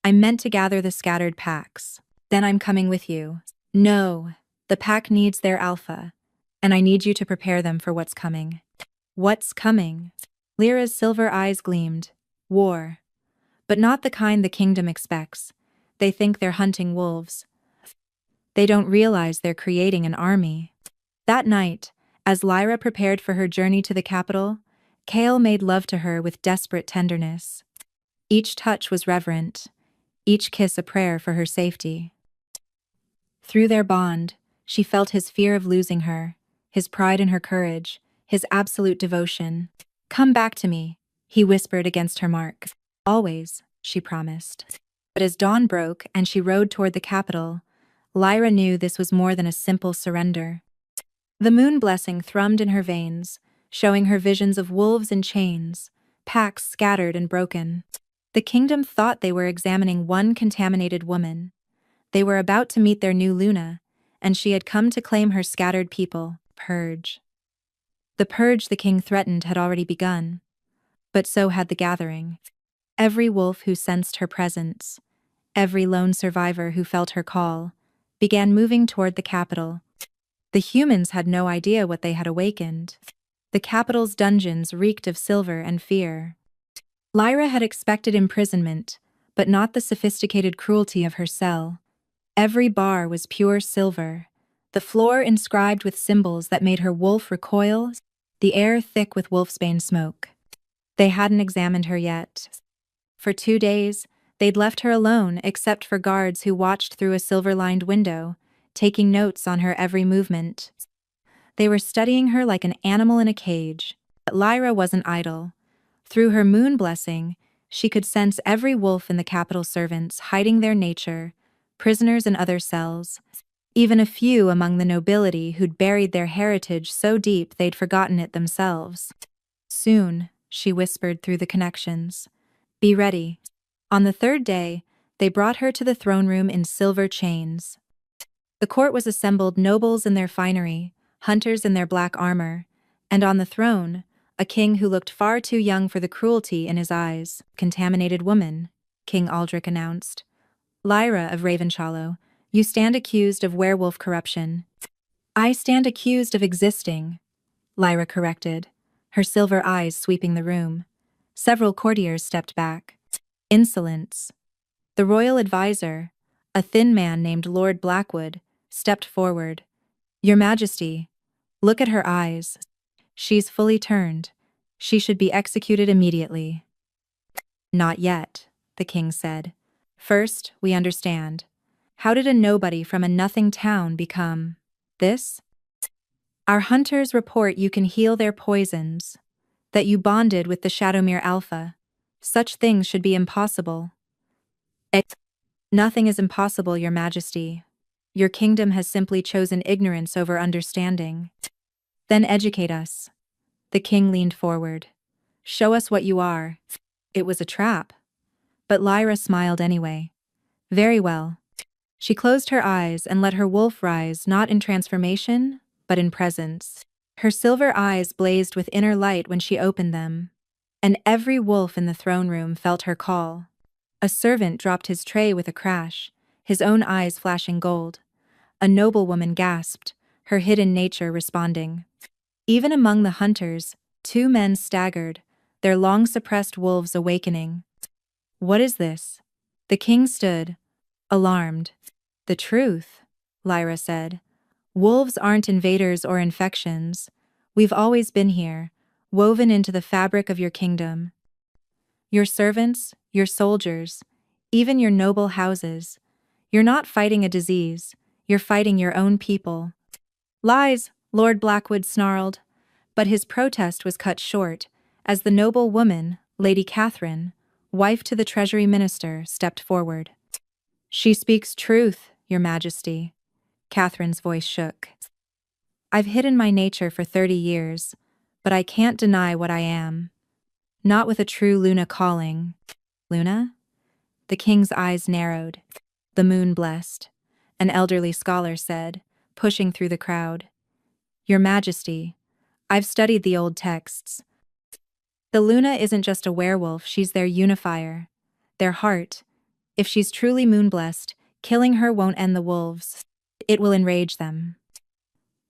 I'm meant to gather the scattered packs. Then I'm coming with you." "No, the pack needs their alpha, and I need you to prepare them for what's coming." "What's coming?" Lyra's silver eyes gleamed. "War. But not the kind the kingdom expects. They think they're hunting wolves. They don't realize they're creating an army." That night, as Lyra prepared for her journey to the capital, Kael made love to her with desperate tenderness. Each touch was reverent, each kiss a prayer for her safety. Through their bond, she felt his fear of losing her, his pride in her courage, his absolute devotion. "Come back to me," he whispered against her mark. "Always," she promised. But as dawn broke and she rode toward the capital, Lyra knew this was more than a simple surrender. The moon blessing thrummed in her veins, showing her visions of wolves in chains, packs scattered and broken. The kingdom thought they were examining one contaminated woman. They were about to meet their new Luna, and she had come to claim her scattered people. Purge. The purge the king threatened had already begun. But so had the gathering. Every wolf who sensed her presence, every lone survivor who felt her call, began moving toward the capital. The humans had no idea what they had awakened. The capital's dungeons reeked of silver and fear. Lyra had expected imprisonment, but not the sophisticated cruelty of her cell. Every bar was pure silver, the floor inscribed with symbols that made her wolf recoil, the air thick with wolfsbane smoke. They hadn't examined her yet. For 2 days, they'd left her alone except for guards who watched through a silver-lined window, taking notes on her every movement. They were studying her like an animal in a cage. But Lyra wasn't idle. Through her moon blessing, she could sense every wolf in the capital servants hiding their nature, prisoners in other cells, even a few among the nobility who'd buried their heritage so deep they'd forgotten it themselves. Soon, she whispered through the connections. Be ready. On the 3rd day, they brought her to the throne room in silver chains. The court was assembled, nobles in their finery, hunters in their black armor, and on the throne, a king who looked far too young for the cruelty in his eyes. Contaminated woman, King Aldrich announced. Lyra of Ravenshallow, you stand accused of werewolf corruption. I stand accused of existing, Lyra corrected, her silver eyes sweeping the room. Several courtiers stepped back. Insolence. The royal advisor, a thin man named Lord Blackwood, stepped forward. Your Majesty, look at her eyes. She's fully turned. She should be executed immediately. Not yet, the king said. First, we understand. How did a nobody from a nothing town become this? Our hunters report you can heal their poisons, that you bonded with the Shadowmere Alpha. Such things should be impossible. Nothing is impossible, Your Majesty. Your kingdom has simply chosen ignorance over understanding. Then educate us. The king leaned forward. Show us what you are. It was a trap. But Lyra smiled anyway. Very well. She closed her eyes and let her wolf rise, not in transformation, but in presence. Her silver eyes blazed with inner light when she opened them, and every wolf in the throne room felt her call. A servant dropped his tray with a crash, his own eyes flashing gold. A noblewoman gasped, her hidden nature responding. Even among the hunters, 2 men staggered, their long-suppressed wolves awakening. What is this? The king stood, alarmed. The truth, Lyra said. Wolves aren't invaders or infections. We've always been here, woven into the fabric of your kingdom. Your servants, your soldiers, even your noble houses. You're not fighting a disease, you're fighting your own people. Lies, Lord Blackwood snarled, but his protest was cut short as the noble woman, Lady Catherine, wife to the Treasury Minister, stepped forward. She speaks truth, Your Majesty. Catherine's voice shook. I've hidden my nature for 30 years, but I can't deny what I am. Not with a true Luna calling. Luna? The king's eyes narrowed. The moon blessed, an elderly scholar said, pushing through the crowd. Your Majesty, I've studied the old texts. The Luna isn't just a werewolf, she's their unifier, their heart. If she's truly moon-blessed, killing her won't end the wolves. It will enrage them.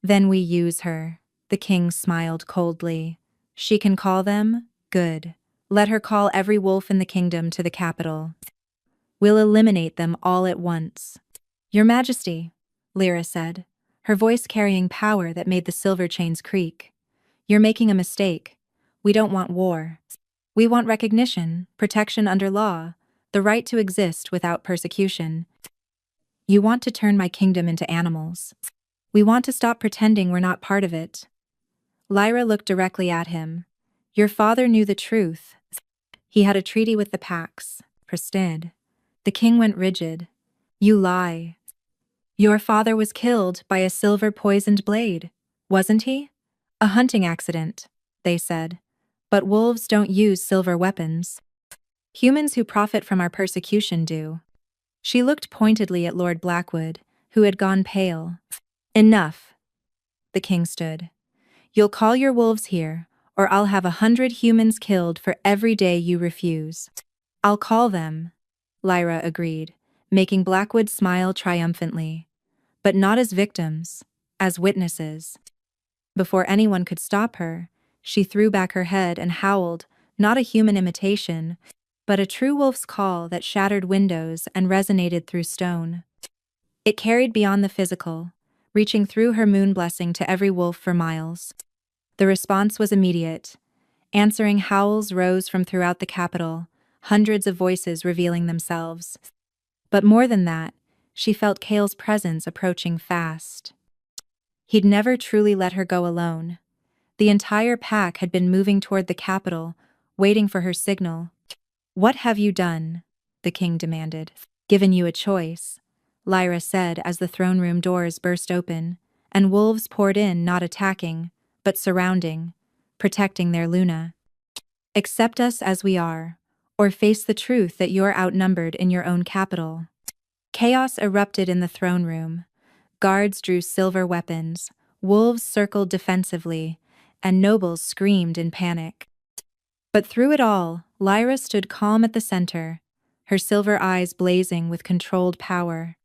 Then we use her, the king smiled coldly. She can call them? Good. Let her call every wolf in the kingdom to the capital. We'll eliminate them all at once. Your Majesty, Lyra said, her voice carrying power that made the silver chains creak. You're making a mistake. We don't want war. We want recognition, protection under law, the right to exist without persecution. You want to turn my kingdom into animals. We want to stop pretending we're not part of it. Lyra looked directly at him. Your father knew the truth. He had a treaty with the Pax, Pristid. The king went rigid. You lie. Your father was killed by a silver-poisoned blade, wasn't he? A hunting accident, they said. But wolves don't use silver weapons. Humans who profit from our persecution do. She looked pointedly at Lord Blackwood, who had gone pale. Enough. The king stood. You'll call your wolves here, or I'll have 100 humans killed for every day you refuse. I'll call them, Lyra agreed, making Blackwood smile triumphantly. But not as victims, as witnesses. Before anyone could stop her, She threw back her head and howled, not a human imitation, but a true wolf's call that shattered windows and resonated through stone. It carried beyond the physical, reaching through her moon blessing to every wolf for miles. The response was immediate. Answering howls rose from throughout the capital, hundreds of voices revealing themselves. But more than that, she felt Kael's presence approaching fast. He'd never truly let her go alone. The entire pack had been moving toward the capital, waiting for her signal. "What have you done?" the king demanded. "Given you a choice," Lyra said as the throne room doors burst open, and wolves poured in, not attacking, but surrounding, protecting their Luna. "Accept us as we are, or face the truth that you're outnumbered in your own capital." Chaos erupted in the throne room. Guards drew silver weapons, wolves circled defensively, and nobles screamed in panic. But through it all, Lyra stood calm at the center, her silver eyes blazing with controlled power.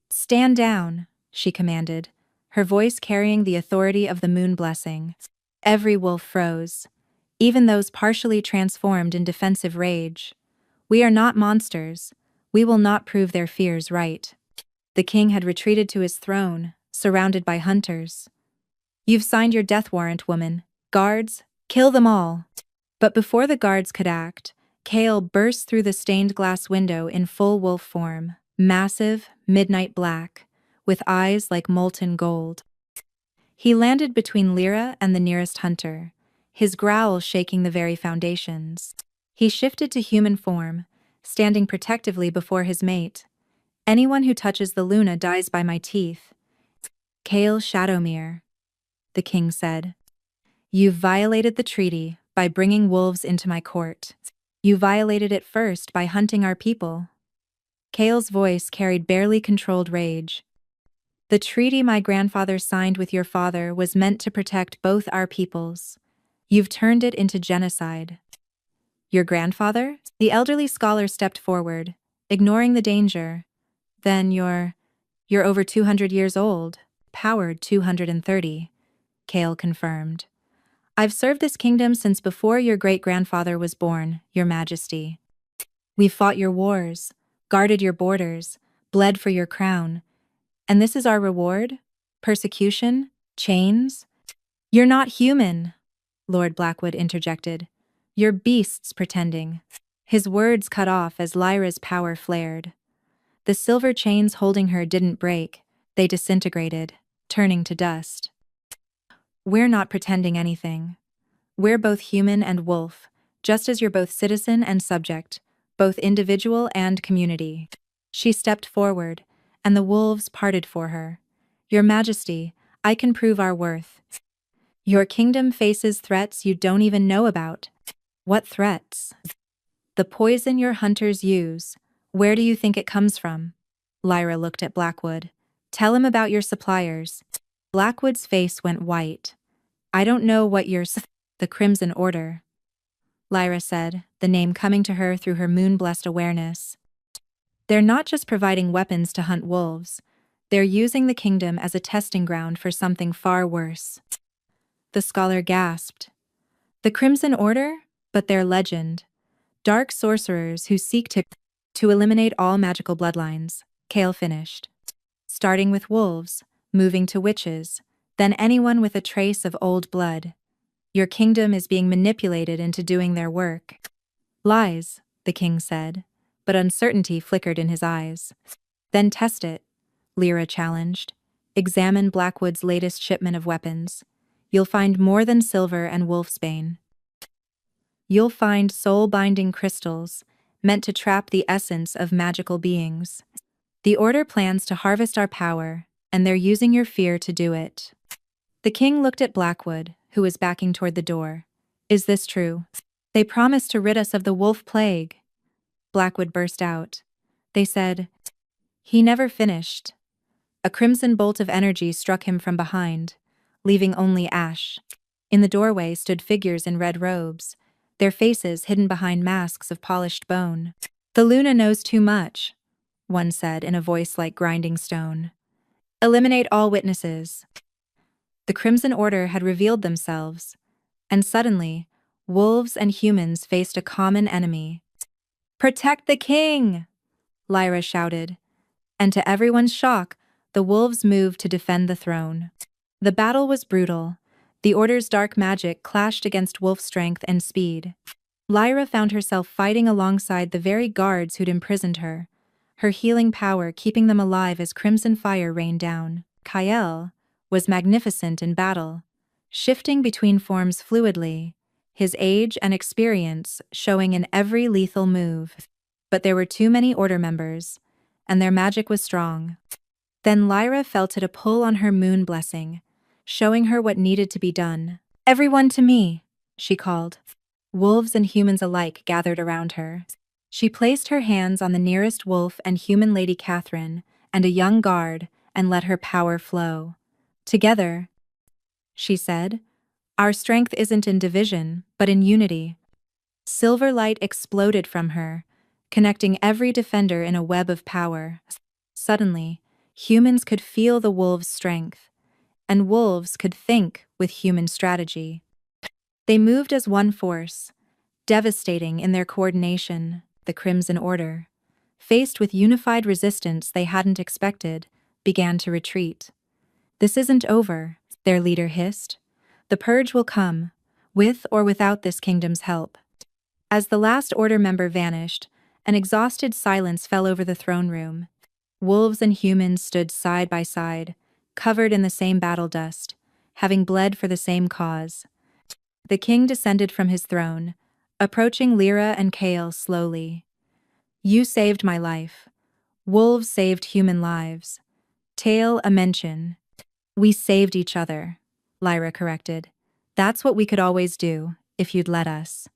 "Stand down," she commanded, her voice carrying the authority of the moon blessing. Every wolf froze, even those partially transformed in defensive rage. "We are not monsters. We will not prove their fears right." The king had retreated to his throne, surrounded by hunters. "You've signed your death warrant, woman. Guards, kill them all." But before the guards could act, Kael burst through the stained glass window in full wolf form, massive, midnight black, with eyes like molten gold. He landed between Lyra and the nearest hunter, his growl shaking the very foundations. He shifted to human form, standing protectively before his mate. "Anyone who touches the Luna dies by my teeth." "Kael Shadowmere," the king said. "You've violated the treaty by bringing wolves into my court. You violated it first by hunting our people." Kael's voice carried barely controlled rage. "The treaty my grandfather signed with your father was meant to protect both our peoples. You've turned it into genocide." "Your grandfather?" The elderly scholar stepped forward, ignoring the danger. "Then you're over 200 years old, powered 230, Kael confirmed. "I've served this kingdom since before your great-grandfather was born, Your Majesty. We've fought your wars, guarded your borders, bled for your crown. And this is our reward? Persecution? Chains?" "You're not human," Lord Blackwood interjected. "You're beasts pretending." His words cut off as Lyra's power flared. The silver chains holding her didn't break, they disintegrated, turning to dust. "We're not pretending anything. We're both human and wolf, just as you're both citizen and subject, both individual and community." She stepped forward, and the wolves parted for her. "Your Majesty, I can prove our worth." "Your kingdom faces threats you don't even know about." "What threats?" "The poison your hunters use. Where do you think it comes from?" Lyra looked at Blackwood. "Tell him about your suppliers." Blackwood's face went white. "I don't know what the Crimson Order," Lyra said, the name coming to her through her moon-blessed awareness. "They're not just providing weapons to hunt wolves. They're using the kingdom as a testing ground for something far worse." The scholar gasped. "The Crimson Order? But they're legend. Dark sorcerers who seek to eliminate all magical bloodlines," Kael finished. "Starting with wolves, moving to witches, then anyone with a trace of old blood. Your kingdom is being manipulated into doing their work." "Lies," the king said, but uncertainty flickered in his eyes. "Then test it," Lyra challenged. "Examine Blackwood's latest shipment of weapons. You'll find more than silver and wolfsbane. You'll find soul-binding crystals, meant to trap the essence of magical beings. The Order plans to harvest our power, and they're using your fear to do it." The king looked at Blackwood, who was backing toward the door. "Is this true?" "They promised to rid us of the wolf plague," Blackwood burst out. "They said—" He never finished. A crimson bolt of energy struck him from behind, leaving only ash. In the doorway stood figures in red robes, their faces hidden behind masks of polished bone. "The Luna knows too much," one said in a voice like grinding stone. "Eliminate all witnesses." The Crimson Order had revealed themselves, And suddenly, wolves and humans faced a common enemy. "Protect the king!" Lyra shouted. And to everyone's shock, the wolves moved to defend the throne. The battle was brutal. The Order's dark magic clashed against wolf strength and speed. Lyra found herself fighting alongside the very guards who'd imprisoned her, her healing power keeping them alive as crimson fire rained down. Kael was magnificent in battle, shifting between forms fluidly, his age and experience showing in every lethal move. But there were too many Order members, and their magic was strong. Then Lyra felt it a pull on her moon blessing, showing her what needed to be done. "Everyone to me," she called. Wolves and humans alike gathered around her. She placed her hands on the nearest wolf and human Lady Catherine and a young guard and let her power flow. "Together," she said, "our strength isn't in division, but in unity." Silver light exploded from her, connecting every defender in a web of power. Suddenly, humans could feel the wolves' strength, and wolves could think with human strategy. They moved as one force, devastating in their coordination. The Crimson Order, faced with unified resistance they hadn't expected, began to retreat. "This isn't over," their leader hissed. "The purge will come, with or without this kingdom's help." As the last Order member vanished, an exhausted silence fell over the throne room. Wolves and humans stood side by side, covered in the same battle dust, having bled for the same cause. The king descended from his throne, approaching Lyra and Kael slowly. "You saved my life. Wolves saved human lives. Tale a mention." "We saved each other," Lyra corrected. "That's what we could always do, if you'd let us."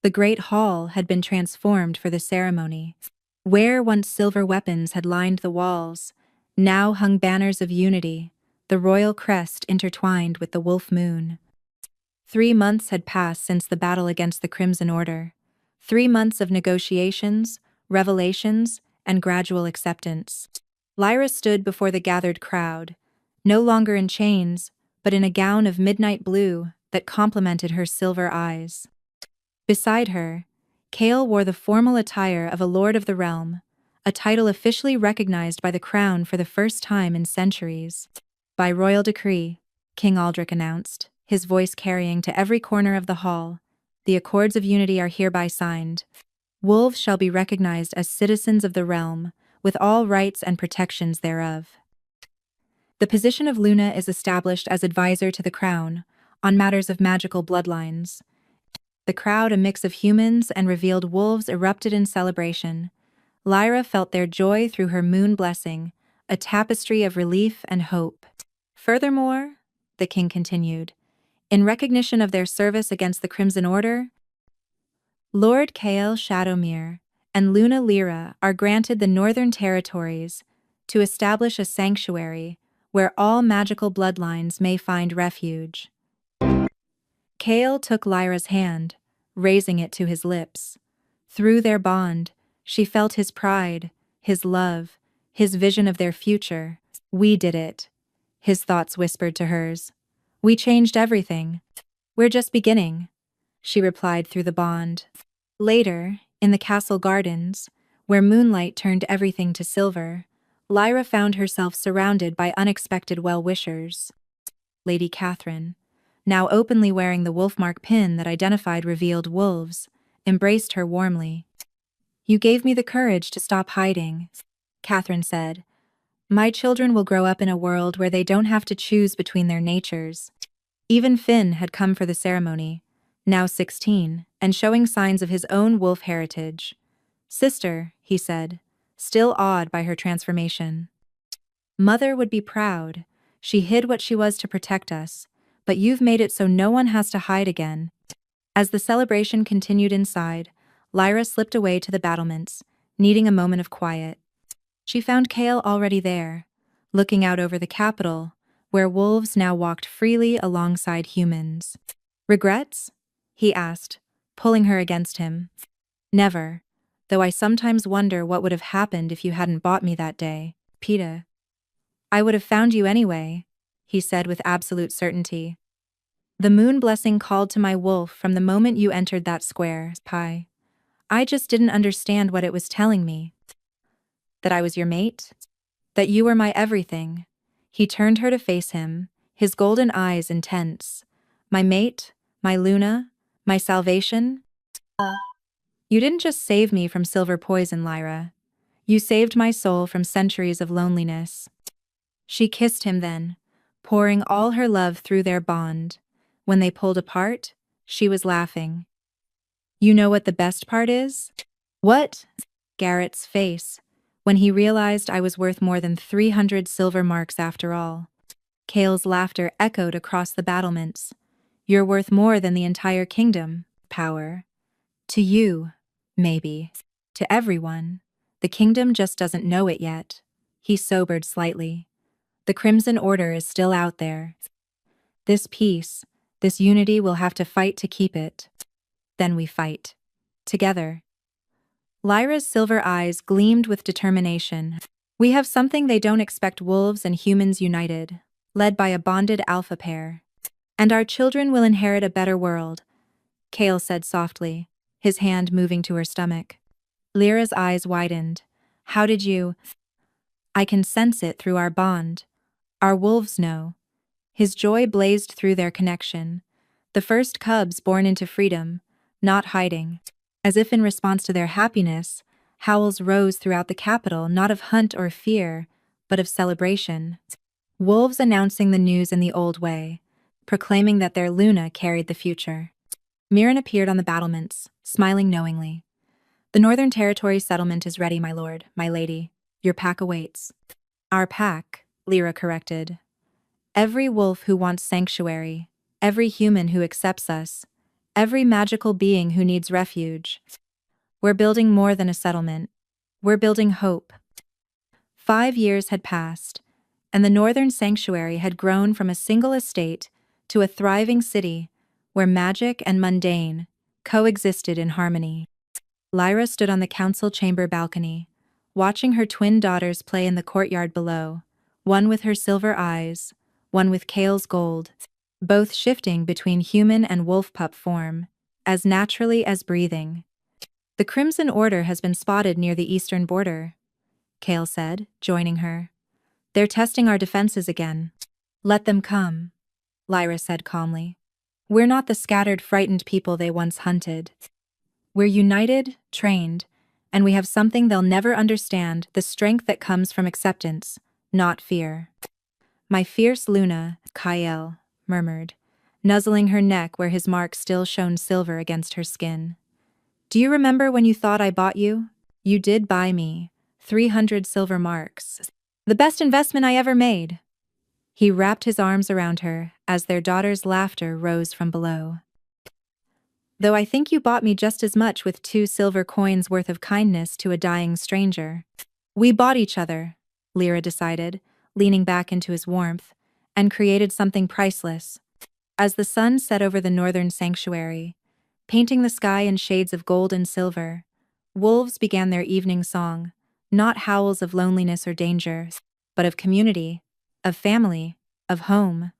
The great hall had been transformed for the ceremony. Where once silver weapons had lined the walls, now hung banners of unity, the royal crest intertwined with the wolf moon. 3 months had passed since the battle against the Crimson Order. 3 months of negotiations, revelations, and gradual acceptance. Lyra stood before the gathered crowd, no longer in chains, but in a gown of midnight blue that complemented her silver eyes. Beside her, Kael wore the formal attire of a Lord of the Realm, a title officially recognized by the crown for the first time in centuries. "By royal decree," King Aldrich announced, his voice carrying to every corner of the hall, "the Accords of Unity are hereby signed. Wolves shall be recognized as citizens of the realm, with all rights and protections thereof." The position of Luna is established as advisor to the crown on matters of magical bloodlines. The crowd, a mix of humans and revealed wolves, erupted in celebration. Lyra felt their joy through her moon blessing, a tapestry of relief and hope. "Furthermore," the king continued, "in recognition of their service against the Crimson Order, Lord Kael Shadowmere and Luna Lyra are granted the Northern Territories to establish a sanctuary where all magical bloodlines may find refuge." Kael took Lyra's hand, raising it to his lips. Through their bond, she felt his pride, his love, his vision of their future. "We did it," his thoughts whispered to hers. "We changed everything. We're just beginning," she replied through the bond. Later, in the castle gardens, where moonlight turned everything to silver, Lyra found herself surrounded by unexpected well-wishers. Lady Catherine, now openly wearing the wolfmark pin that identified revealed wolves, embraced her warmly. "You gave me the courage to stop hiding," Catherine said. "My children will grow up in a world where they don't have to choose between their natures." Even Finn had come for the ceremony, now 16, and showing signs of his own wolf heritage. "Sister," he said, still awed by her transformation. "Mother would be proud. She hid what she was to protect us, but you've made it so no one has to hide again." As the celebration continued inside, Lyra slipped away to the battlements, needing a moment of quiet. She found Kael already there, looking out over the capital, where wolves now walked freely alongside humans. "Regrets?" he asked, pulling her against him. "Never, though I sometimes wonder what would have happened if you hadn't bought me that day, Peta." "I would have found you anyway," he said with absolute certainty. The moon blessing called to my wolf from the moment you entered that square, Pi. I just didn't understand what it was telling me. That I was your mate? That you were my everything. He turned her to face him, his golden eyes intense. My mate, my Luna, my salvation? You didn't just save me from silver poison, Lyra. You saved my soul from centuries of loneliness. She kissed him then, pouring all her love through their bond. When they pulled apart, she was laughing. You know what the best part is? What? Garrett's face, when he realized I was worth more than 300 silver marks after all. Kael's laughter echoed across the battlements. You're worth more than the entire kingdom, power. To you, maybe. To everyone. The kingdom just doesn't know it yet. He sobered slightly. The Crimson Order is still out there. This peace, this unity, will have to fight to keep it. Then we fight. Together. Lyra's silver eyes gleamed with determination. We have something they don't expect: wolves and humans united, led by a bonded alpha pair. And our children will inherit a better world, Kael said softly, his hand moving to her stomach. Lyra's eyes widened. How did you? I can sense it through our bond. Our wolves know. His joy blazed through their connection. The first cubs born into freedom, not hiding. As if in response to their happiness, howls rose throughout the capital, not of hunt or fear, but of celebration. Wolves announcing the news in the old way, proclaiming that their Luna carried the future. Miren appeared on the battlements, smiling knowingly. The Northern Territory settlement is ready, my lord, my lady. Your pack awaits. Our pack, Lyra corrected. Every wolf who wants sanctuary, every human who accepts us, every magical being who needs refuge. We're building more than a settlement. We're building hope. 5 years had passed, and the Northern Sanctuary had grown from a single estate to a thriving city where magic and mundane coexisted in harmony. Lyra stood on the council chamber balcony, watching her twin daughters play in the courtyard below, one with her silver eyes, one with Kael's gold, both shifting between human and wolf pup form, as naturally as breathing. The Crimson Order has been spotted near the eastern border, Kael said, joining her. They're testing our defenses again. Let them come, Lyra said calmly. We're not the scattered, frightened people they once hunted. We're united, trained, and we have something they'll never understand: the strength that comes from acceptance, not fear. My fierce Luna, Kael murmured, nuzzling her neck where his mark still shone silver against her skin. Do you remember when you thought I bought you? You did buy me. 300 silver marks. The best investment I ever made. He wrapped his arms around her as their daughter's laughter rose from below. Though I think you bought me just as much with 2 silver coins worth of kindness to a dying stranger. We bought each other, Lyra decided, leaning back into his warmth, and created something priceless. As the sun set over the Northern Sanctuary, painting the sky in shades of gold and silver, wolves began their evening song, not howls of loneliness or danger, but of community, of family, of home.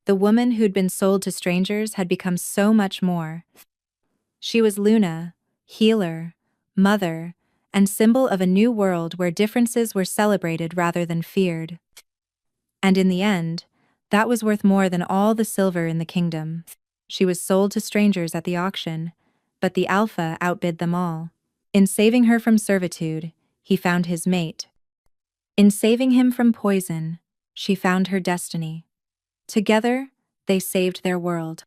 The woman who'd been sold to strangers had become so much more. She was Luna, healer, mother, and symbol of a new world where differences were celebrated rather than feared. And in the end, that was worth more than all the silver in the kingdom. She was sold to strangers at the auction, but the Alpha outbid them all. In saving her from servitude, he found his mate. In saving him from poison, she found her destiny. Together, they saved their world.